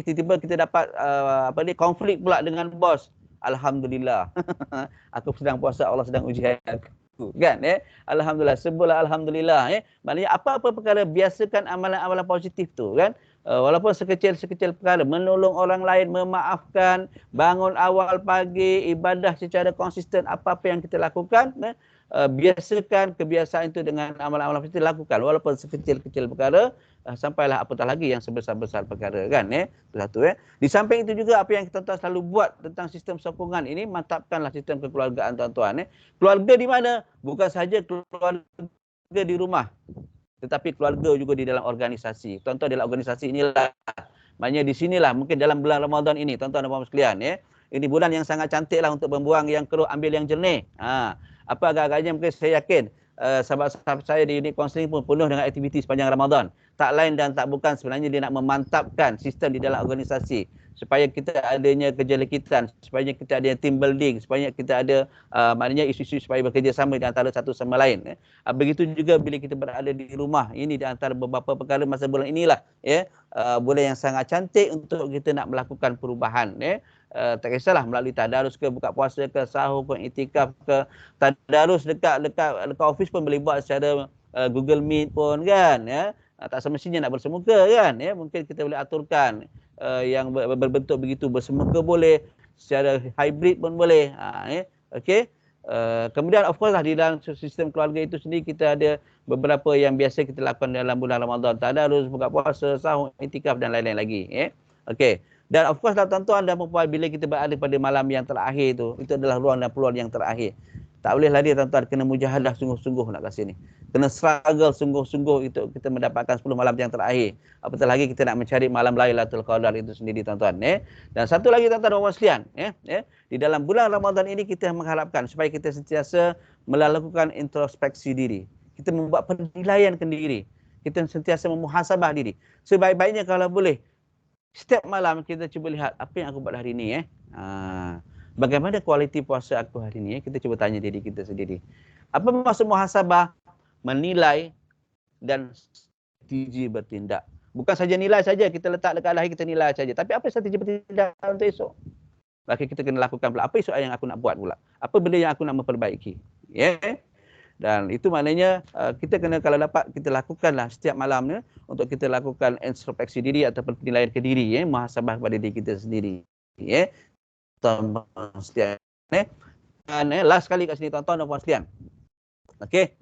tiba-tiba kita dapat konflik pula dengan bos. Alhamdulillah. Aku sedang puasa, Allah sedang uji aku. Kan alhamdulillah, sebulah alhamdulillah. Maknanya apa-apa perkara, biasakan amalan-amalan positif tu kan. Walaupun sekecil-sekecil perkara, menolong orang lain, memaafkan, bangun awal pagi, ibadah secara konsisten, apa-apa yang kita lakukan, biasakan kebiasaan itu dengan amalan-amalan positif, lakukan walaupun sekecil-kecil perkara, sampailah apatah lagi yang sebesar-besar perkara kan. Satu. Di samping itu juga apa yang kita selalu buat tentang sistem sokongan ini, mantapkanlah sistem kekeluargaan tuan-tuan. Keluarga di mana? Bukan saja keluarga di rumah, tetapi keluarga juga di dalam organisasi. Tuan-tuan, dalam organisasi inilah, maknanya di sinilah mungkin dalam bulan Ramadan ini tuan-tuan dan puan-puan sekalian, ini bulan yang sangat cantiklah untuk membuang yang keruh, ambil yang jernih. Apa agak-agaknya mungkin saya yakin sahabat-sahabat saya di unit kaunseling pun penuh dengan aktiviti sepanjang Ramadan. Tak lain dan tak bukan sebenarnya dia nak memantapkan sistem di dalam organisasi supaya kita adanya kejelekitan, supaya kita ada team building, supaya kita ada maknanya isu-isu supaya bekerjasama di antara satu sama lain. Begitu juga bila kita berada di rumah, ini di antara beberapa perkara masa bulan inilah bulan yang sangat cantik untuk kita nak melakukan perubahan. Tak kisahlah melalui tadarus ke, buka puasa ke, sahur ke, iktikaf ke, tadarus dekat office pun boleh buat secara Google Meet pun kan. Tak semestinya nak bersemuka kan. Mungkin kita boleh aturkan yang berbentuk begitu, bersemuka boleh, secara hybrid pun boleh. Okey. Kemudian of course lah di dalam sistem keluarga itu sendiri kita ada beberapa yang biasa kita lakukan dalam bulan Ramadan, tadarus, buka puasa, sahur, iktikaf dan lain-lain lagi. Okey. Dan of course lah tuan-tuan dan puan-puan, bila kita berada pada malam yang terakhir itu adalah ruang dan peluang yang terakhir. Tak bolehlah dia tuan-tuan, kena mujahadah sungguh-sungguh nak kat sini. Kena struggle sungguh-sungguh untuk kita mendapatkan 10 malam yang terakhir. Apatah lagi kita nak mencari malam Lailatul Qadar itu sendiri tuan-tuan. Dan satu lagi tuan-tuan dan puan sekalian, di dalam bulan Ramadan ini kita mengharapkan supaya kita sentiasa melakukan introspeksi diri. Kita membuat penilaian ke diri. Kita sentiasa memuhasabah diri. Sebaik-baiknya kalau boleh, setiap malam kita cuba lihat apa yang aku buat hari ini. Bagaimana kualiti puasa aku hari ini? Kita cuba tanya diri kita sendiri. Apa maksud muhasabah? Menilai dan strategi bertindak. Bukan saja nilai saja, kita letak dekat lahir kita nilai saja. Tapi apa strategi bertindak untuk esok? Maka kita kena lakukan pula. Apa esok yang aku nak buat pula? Apa benda yang aku nak memperbaiki? Dan itu maknanya kita kena, kalau dapat kita lakukanlah setiap malamnya untuk kita lakukan introspeksi diri ataupun penilaian ke diri, muhasabah kepada diri kita sendiri. Tuan-tuan sekalian, dan last kali kat sini tuan-tuan dan puan sekalian. Okey,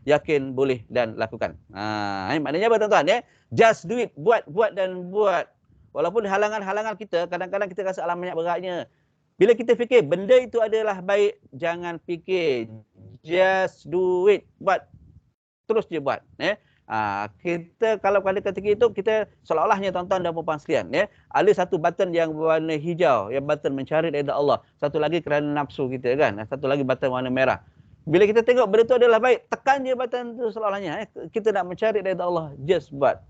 yakin, boleh dan lakukan. Maknanya apa tuan-tuan? Just do it, buat dan buat. Walaupun halangan-halangan kita, kadang-kadang kita rasa alam banyak beratnya. Bila kita fikir benda itu adalah baik, jangan fikir. Just do it, buat. Terus je buat. Kita kalau pada ketika itu kita seolah-olahnya tuan-tuan dan puan sekalian, ada satu button yang berwarna hijau, yang button mencari redha Allah. Satu lagi kerana nafsu kita kan. Satu lagi button warna merah. Bila kita tengok benda itu adalah baik, tekan je button tu seolah-olahnya. Kita nak mencari redha Allah, just buat.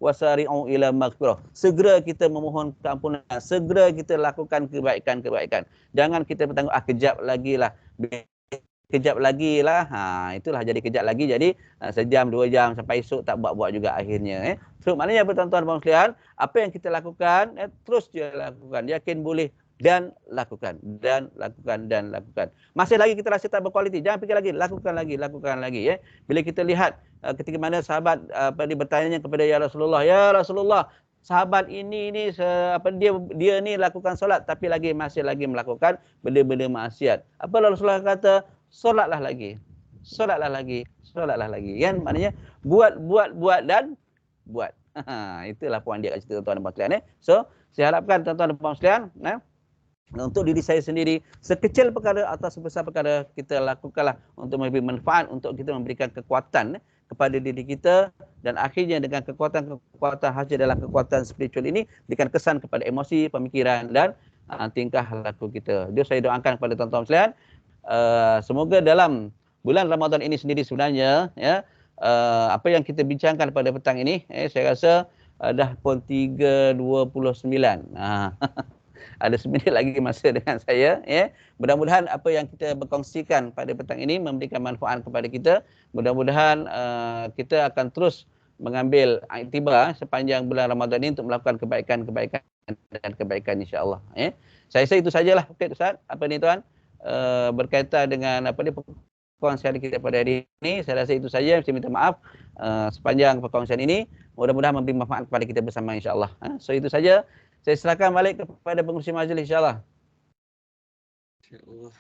Wasari'u ila maghfirah. Segera kita memohon keampunan, segera kita lakukan kebaikan-kebaikan. Jangan kita bertanggung kejap lagi lah. Kejap lagi lah, itulah jadi kejap lagi, jadi sejam, 2 jam sampai esok tak buat-buat juga akhirnya. So maknanya apa tuan-tuan dan sekalian, apa yang kita lakukan, terus je lakukan, yakin boleh dan lakukan, dan lakukan, dan lakukan. Masih lagi kita rasa tak berkualiti, jangan fikir lagi, lakukan lagi. Bila kita lihat ketika mana sahabat bertanya kepada Ya Rasulullah, sahabat ini dia ni lakukan solat tapi masih lagi melakukan benda-benda maksiat. Apa Rasulullah kata? Solatlah lagi. Kan maknanya buat dan buat. Itulah poin dia kat situ tuan-tuan dan puan sekalian. So, saya harapkan tuan-tuan dan puan sekalian, untuk diri saya sendiri, sekecil perkara atau sebesar perkara kita lakukanlah untuk memberi manfaat, untuk kita memberikan kekuatan kepada diri kita, dan akhirnya dengan kekuatan hasil dalam kekuatan spiritual ini berikan kesan kepada emosi, pemikiran dan tingkah laku kita. Jadi saya doakan kepada tuan-tuan sekalian, semoga dalam bulan Ramadan ini sendiri sebenarnya apa yang kita bincangkan pada petang ini, saya rasa dah pun 3:29. Ada 1 minit lagi masa dengan saya. Mudah-mudahan apa yang kita berkongsikan pada petang ini memberikan manfaat kepada kita. Mudah-mudahan kita akan terus mengambil iktibar sepanjang bulan Ramadan ini untuk melakukan kebaikan-kebaikan dan kebaikan insya-Allah. Saya rasa itu sajalah. Okey Ustaz, apa ni tuan? Berkaitan dengan perkongsian kita pada hari ini, saya rasa itu saja. Saya minta maaf sepanjang perkongsian ini. Mudah-mudahan memberi manfaat kepada kita bersama insya-Allah. So itu saja. Saya serahkan balik kepada pengurusi majlis insya-Allah.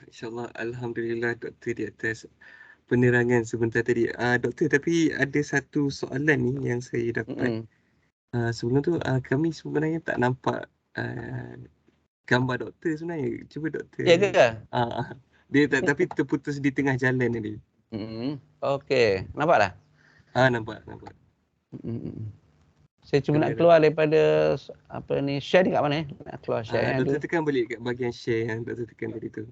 InsyaAllah. Alhamdulillah Doktor di atas penerangan sebentar tadi. Doktor, tapi ada satu soalan ni yang saya dapat. Sebelum tu kami sebenarnya tak nampak gambar doktor sebenarnya. Cuba doktor. Ya ke? Dia tapi terputus di tengah jalan tadi. Okey. Nampak tak? Nampak. Saya cuma nak keluar daripada share ni kat mana? Nak keluar share. Doktor tekan balik kat bahagian share yang doktor tekan tadi tu.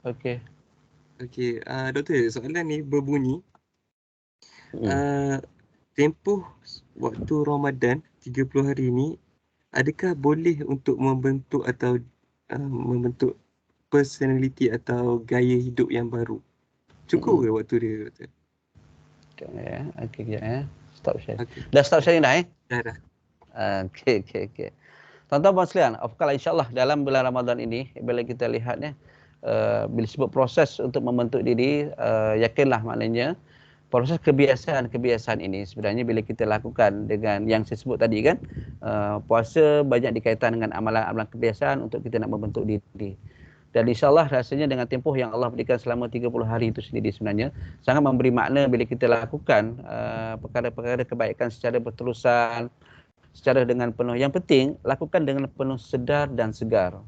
Okey. Doktor, soalan ni berbunyi. Tempoh waktu Ramadan 30 hari ni, adakah boleh untuk membentuk atau membentuk personality atau gaya hidup yang baru? Cukup ke waktu dia, doktor? Okey, kejap Stop share. Dah stop sharing dah Dah. Okey. Tuan-tuan puan sekalian, insya-Allah dalam bulan Ramadan ini, bila kita lihat bila sebut proses untuk membentuk diri, yakinlah maknanya proses kebiasaan ini sebenarnya bila kita lakukan dengan yang saya sebut tadi kan, puasa banyak dikaitkan dengan amalan-amalan kebiasaan untuk kita nak membentuk diri. Dan insya-Allah rasanya dengan tempoh yang Allah berikan selama 30 hari itu sendiri sebenarnya sangat memberi makna bila kita lakukan perkara-perkara kebaikan secara berterusan, secara dengan penuh. Yang penting lakukan dengan penuh sedar dan segar.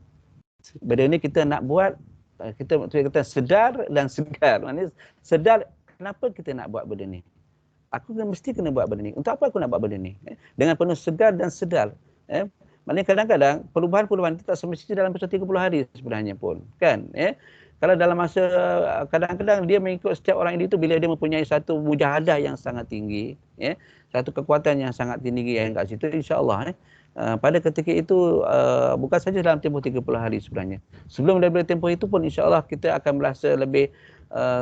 Benda ni kita nak buat, kita kata sedar dan segar. Maknanya sedar kenapa kita nak buat benda ni. Aku mesti kena buat benda ni. Untuk apa aku nak buat benda ni? Dengan penuh segar dan sedar. Maknanya kadang-kadang perubahan-perubahan itu tak semestinya dalam masa 30 hari sebenarnya pun. Kan? Kalau dalam masa, kadang-kadang dia mengikut setiap orang itu bila dia mempunyai satu mujahadah yang sangat tinggi, satu kekuatan yang sangat tinggi yang kat situ, insya-Allah pada ketika itu bukan saja dalam tempoh 30 hari sebenarnya. Sebelum daripada tempoh itu pun insya-Allah kita akan merasa lebih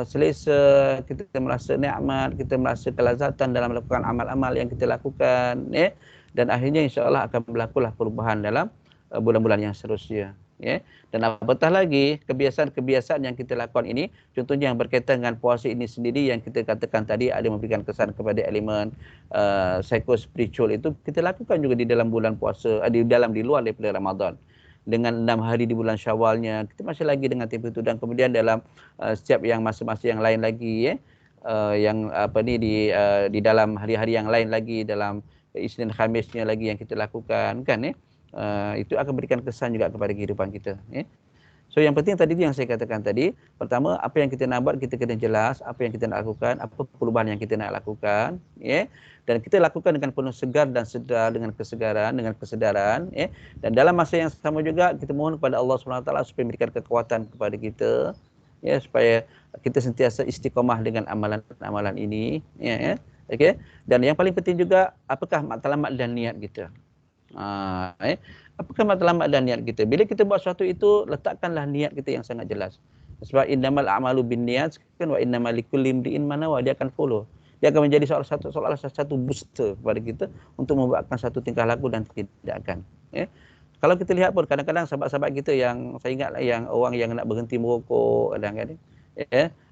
selesa, kita merasa nikmat, kita merasa kelazatan dalam melakukan amal-amal yang kita lakukan, dan akhirnya insya-Allah akan berlakulah perubahan dalam bulan-bulan yang seterusnya. Dan apatah lagi kebiasaan-kebiasaan yang kita lakukan ini, contohnya yang berkaitan dengan puasa ini sendiri yang kita katakan tadi ada memberikan kesan kepada elemen psikospiritual itu, kita lakukan juga di dalam bulan puasa, di luar daripada Ramadan. Dengan 6 hari di bulan Syawalnya, kita masih lagi dengan tempoh itu, dan kemudian dalam setiap yang masa-masa yang lain lagi, yang di dalam hari-hari yang lain lagi, dalam Isnin Khamisnya lagi yang kita lakukan kan, itu akan berikan kesan juga kepada kehidupan kita. So yang penting tadi yang saya katakan tadi, pertama apa yang kita nak buat kita kena jelas apa yang kita nak lakukan, apa perubahan yang kita nak lakukan, dan kita lakukan dengan penuh segar dan sedar, dengan kesegaran, dengan kesedaran, dan dalam masa yang sama juga kita mohon kepada Allah SWT supaya memberikan kekuatan kepada kita, supaya kita sentiasa istiqamah dengan amalan-amalan ini, okey. Dan yang paling penting juga apakah matlamat dan niat kita. Apakah matlamat dan niat kita? Bila kita buat sesuatu itu, letakkanlah niat kita yang sangat jelas. Sebab innamal a'malu binniyat kan, wa innamal likulli imri'in ma nawa, dia akan follow. Dia akan menjadi seolah-olah satu booster kepada kita untuk membuatkan satu tingkah laku dan tindakan. Kalau kita lihat pun kadang-kadang sahabat-sahabat kita yang saya ingat yang orang yang nak berhenti merokok kadang-kadang,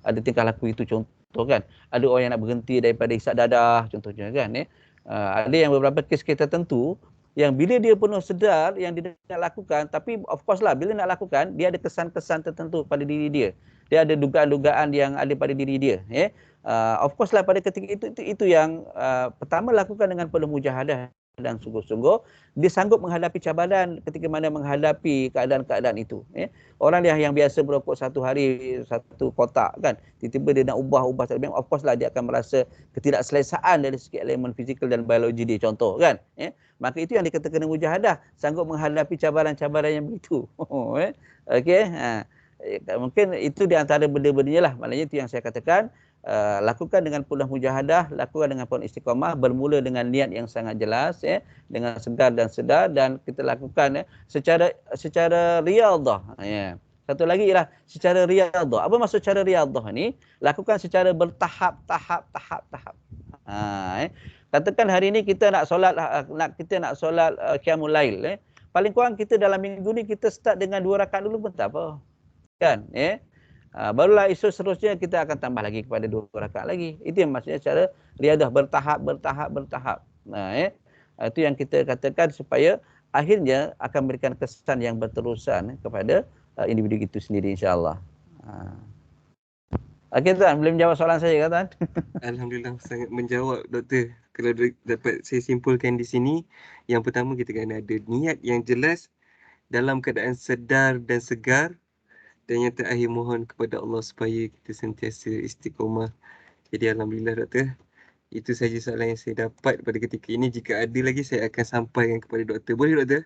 ada tingkah laku itu contoh kan. Ada orang yang nak berhenti daripada hisap dadah contohnya kan. Ada yang beberapa kes-kes tertentu yang bila dia penuh sedar yang dia nak lakukan, tapi of course lah bila nak lakukan dia ada kesan-kesan tertentu pada diri dia. Dia ada dugaan-dugaan yang ada pada diri dia. Of course lah pada ketika itu yang pertama lakukan dengan penuh mujahadah dan sungguh-sungguh, dia sanggup menghadapi cabaran ketika mana menghadapi keadaan-keadaan itu. Orang yang biasa merokok satu hari satu kotak kan, tiba-tiba dia nak ubah memang of course lah dia akan merasa ketidakselesaan dari segi elemen fizikal dan biologi dia contoh kan. Maka itu yang dikatakan mujahadah, sanggup menghadapi cabaran-cabaran yang begitu. Okey. Mungkin itu di antara benda-bendanya lah. Maknanya itu yang saya katakan, lakukan dengan penuh mujahadah, lakukan dengan penuh istiqamah, bermula dengan niat yang sangat jelas, dengan segar dan sedar, dan kita lakukan secara riyadhah. Satu lagi ialah secara riyadhah. Apa maksud cara riyadhah ni? Lakukan secara bertahap. Katakan hari ini kita nak solat qiyamul lail, paling kurang kita dalam minggu ni kita start dengan 2 rakaat dulu pun tak apa. Kan? Barulah esok seterusnya kita akan tambah lagi kepada 2 rakaat lagi. Itu yang maksudnya cara riadah bertahap. Itu yang kita katakan supaya akhirnya akan memberikan kesan yang berterusan kepada individu itu sendiri insya-Allah. Okey Tuan, boleh menjawab soalan saya ke Tuan? Alhamdulillah sangat menjawab Doktor. Kalau dapat saya simpulkan di sini, yang pertama kita kena ada niat yang jelas dalam keadaan sedar dan segar. Dan yang terakhir mohon kepada Allah supaya kita sentiasa istiqomah. Jadi Alhamdulillah Doktor. Itu saja soalan yang saya dapat pada ketika ini. Jika ada lagi saya akan sampaikan kepada Doktor. Boleh Doktor?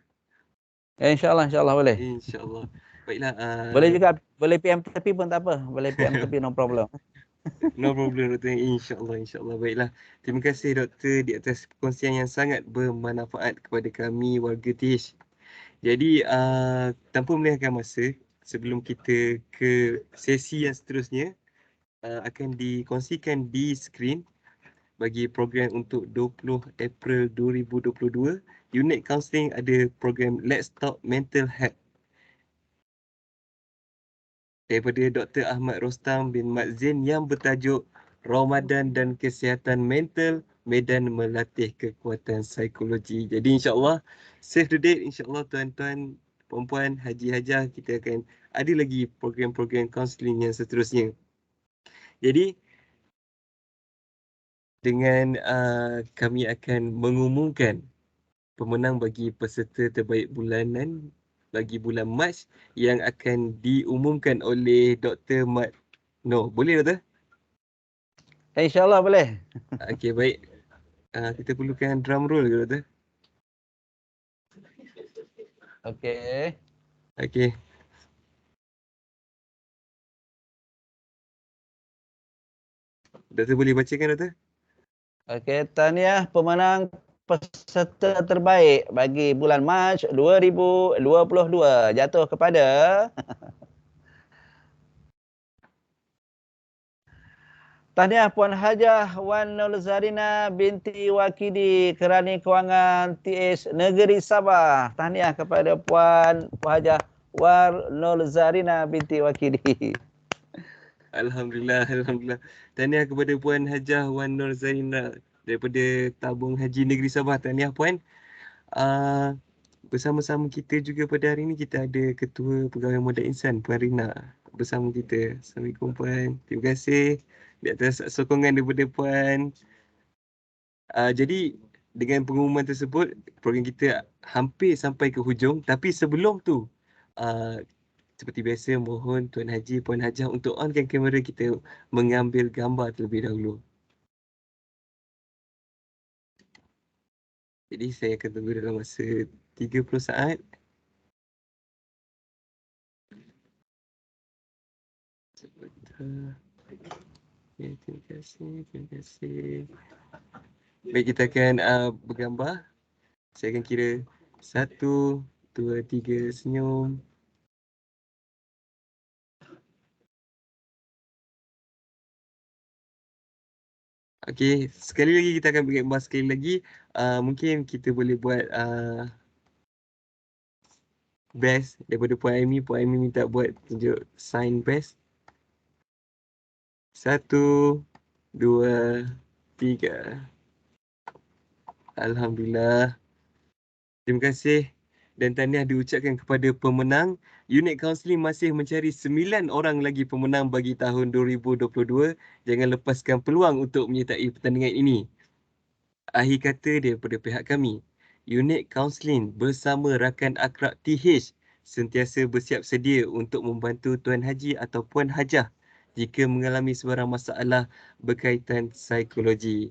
InsyaAllah boleh. InsyaAllah. Baiklah. Boleh juga, boleh PM tepi pun tak apa. Boleh PM tepi, no problem. No problem Doktor. InsyaAllah. Baiklah. Terima kasih Doktor di atas perkongsian yang sangat bermanfaat kepada kami warga TH. Jadi tanpa melengahkan masa, sebelum kita ke sesi yang seterusnya, akan dikongsikan di skrin bagi program untuk 20 April 2022. Unit Counselling ada program Let's Talk Mental Health daripada Dr. Ahmad Rostam bin Mat Zain yang bertajuk Ramadan dan Kesihatan Mental, Medan Melatih Kekuatan Psikologi. Jadi insyaAllah, save the date. InsyaAllah tuan-tuan, perempuan, haji-hajah, kita akan ada lagi program-program kaunseling yang seterusnya. Jadi, dengan kami akan mengumumkan pemenang bagi peserta terbaik bulanan bagi bulan Mac yang akan diumumkan oleh Dr. Mat. No, boleh Doktor? InsyaAllah boleh. Okey, baik. Kita perlukan drum roll ke Doktor? Okey. Okey. Doktor boleh bacakan Doktor? Okey, tahniah pemenang peserta terbaik bagi bulan Mac 2022 jatuh kepada tahniah Puan Hajah Wan Nur Zarina binti Wakidi Kerani Kewangan TH Negeri Sabah. Tahniah kepada Puan Hajah Wan Nur Zarina binti Wakidi. Alhamdulillah, Alhamdulillah. Tahniah kepada Puan Hajah Wan Nur Zarina daripada Tabung Haji Negeri Sabah. Tahniah Puan. Bersama-sama kita juga pada hari ini kita ada Ketua Pegawai Modal Insan Puan Rina bersama kita. Assalamualaikum Puan. Terima kasih di atas sokongan daripada Puan. Jadi dengan pengumuman tersebut program kita hampir sampai ke hujung, tapi sebelum tu seperti biasa mohon Tuan Haji, Puan Hajah untuk onkan kamera kita mengambil gambar terlebih dahulu. Jadi saya akan tunggu dalam masa 30 saat. Sebentar. Okay, terima kasih, terima kasih. Baik, kita akan bergambar. Saya akan kira 1, 2, 3, senyum. Okey, sekali lagi kita akan bergambar sekali lagi. Mungkin kita boleh buat best daripada Puan Aimee. Puan Aimee minta buat tunjuk sign best. 1, 2, 3. Alhamdulillah. Terima kasih dan tahniah diucapkan kepada pemenang. Unit Kaunseling masih mencari 9 orang lagi pemenang bagi tahun 2022. Jangan lepaskan peluang untuk menyertai pertandingan ini. Akhir kata daripada pihak kami, Unit Kaunseling bersama rakan akrab TH sentiasa bersiap sedia untuk membantu Tuan Haji atau Puan Hajah jika mengalami sebarang masalah berkaitan psikologi.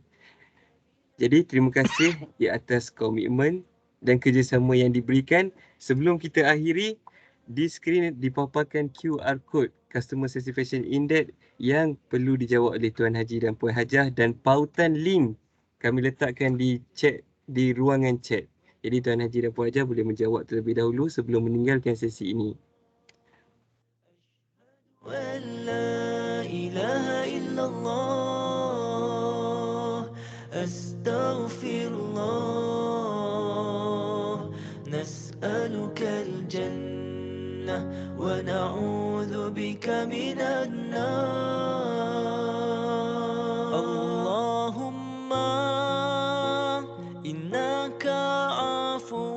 Jadi terima kasih di atas komitmen dan kerjasama yang diberikan. Sebelum kita akhiri, di skrin dipaparkan QR Code Customer Satisfaction Index yang perlu dijawab oleh Tuan Haji dan Puan Hajah dan pautan link kami letakkan di chat, di ruangan chat. Jadi Tuan Haji dan Puan Hajah boleh menjawab terlebih dahulu sebelum meninggalkan sesi ini. نسألك الجنة ونعوذ بك من النار اللهم إنك عفو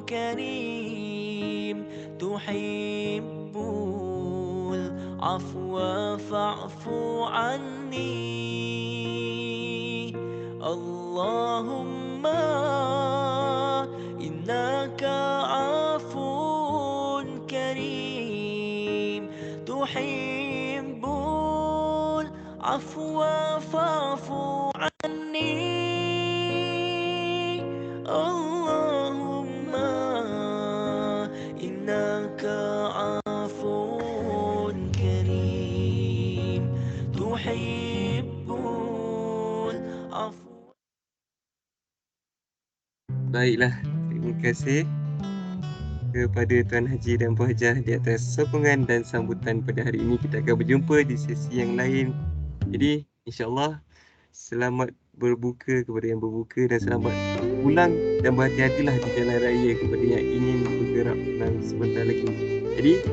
كريم تحب العفو فاعف عني اللهم إنك عفو كريم تحب العفو فاعف عني اللهم إنك عفو كريم تحب العفو. Baiklah, terima kasih kepada Tuan Haji dan Puan Hajah di atas sokongan dan sambutan pada hari ini. Kita akan berjumpa di sesi yang lain. Jadi, insyaAllah selamat berbuka kepada yang berbuka dan selamat pulang dan berhati-hatilah di jalan raya kepada yang ingin bergerak pulang sebentar lagi. Jadi,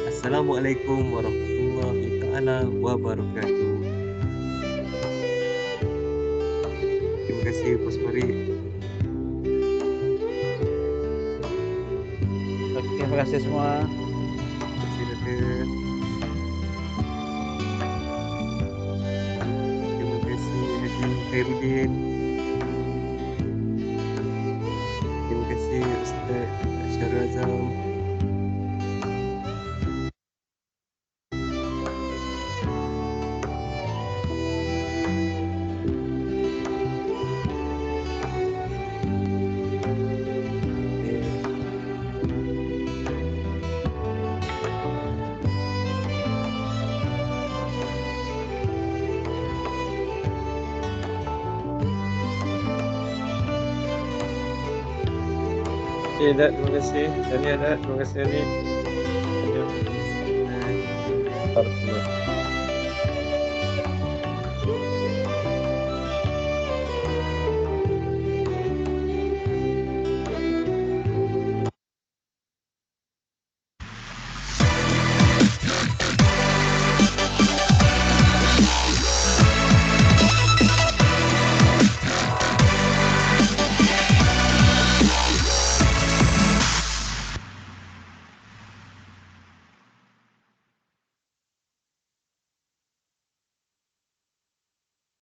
Assalamualaikum warahmatullahi taala wabarakatuh. Terima kasih Puan Farid. Terima kasih semua. Terima kasih Doktor. Terima kasih Haji Khairuddin. kasih Dad, terima kasih. Daniel Dad, terima kasih Ani. Barakallah.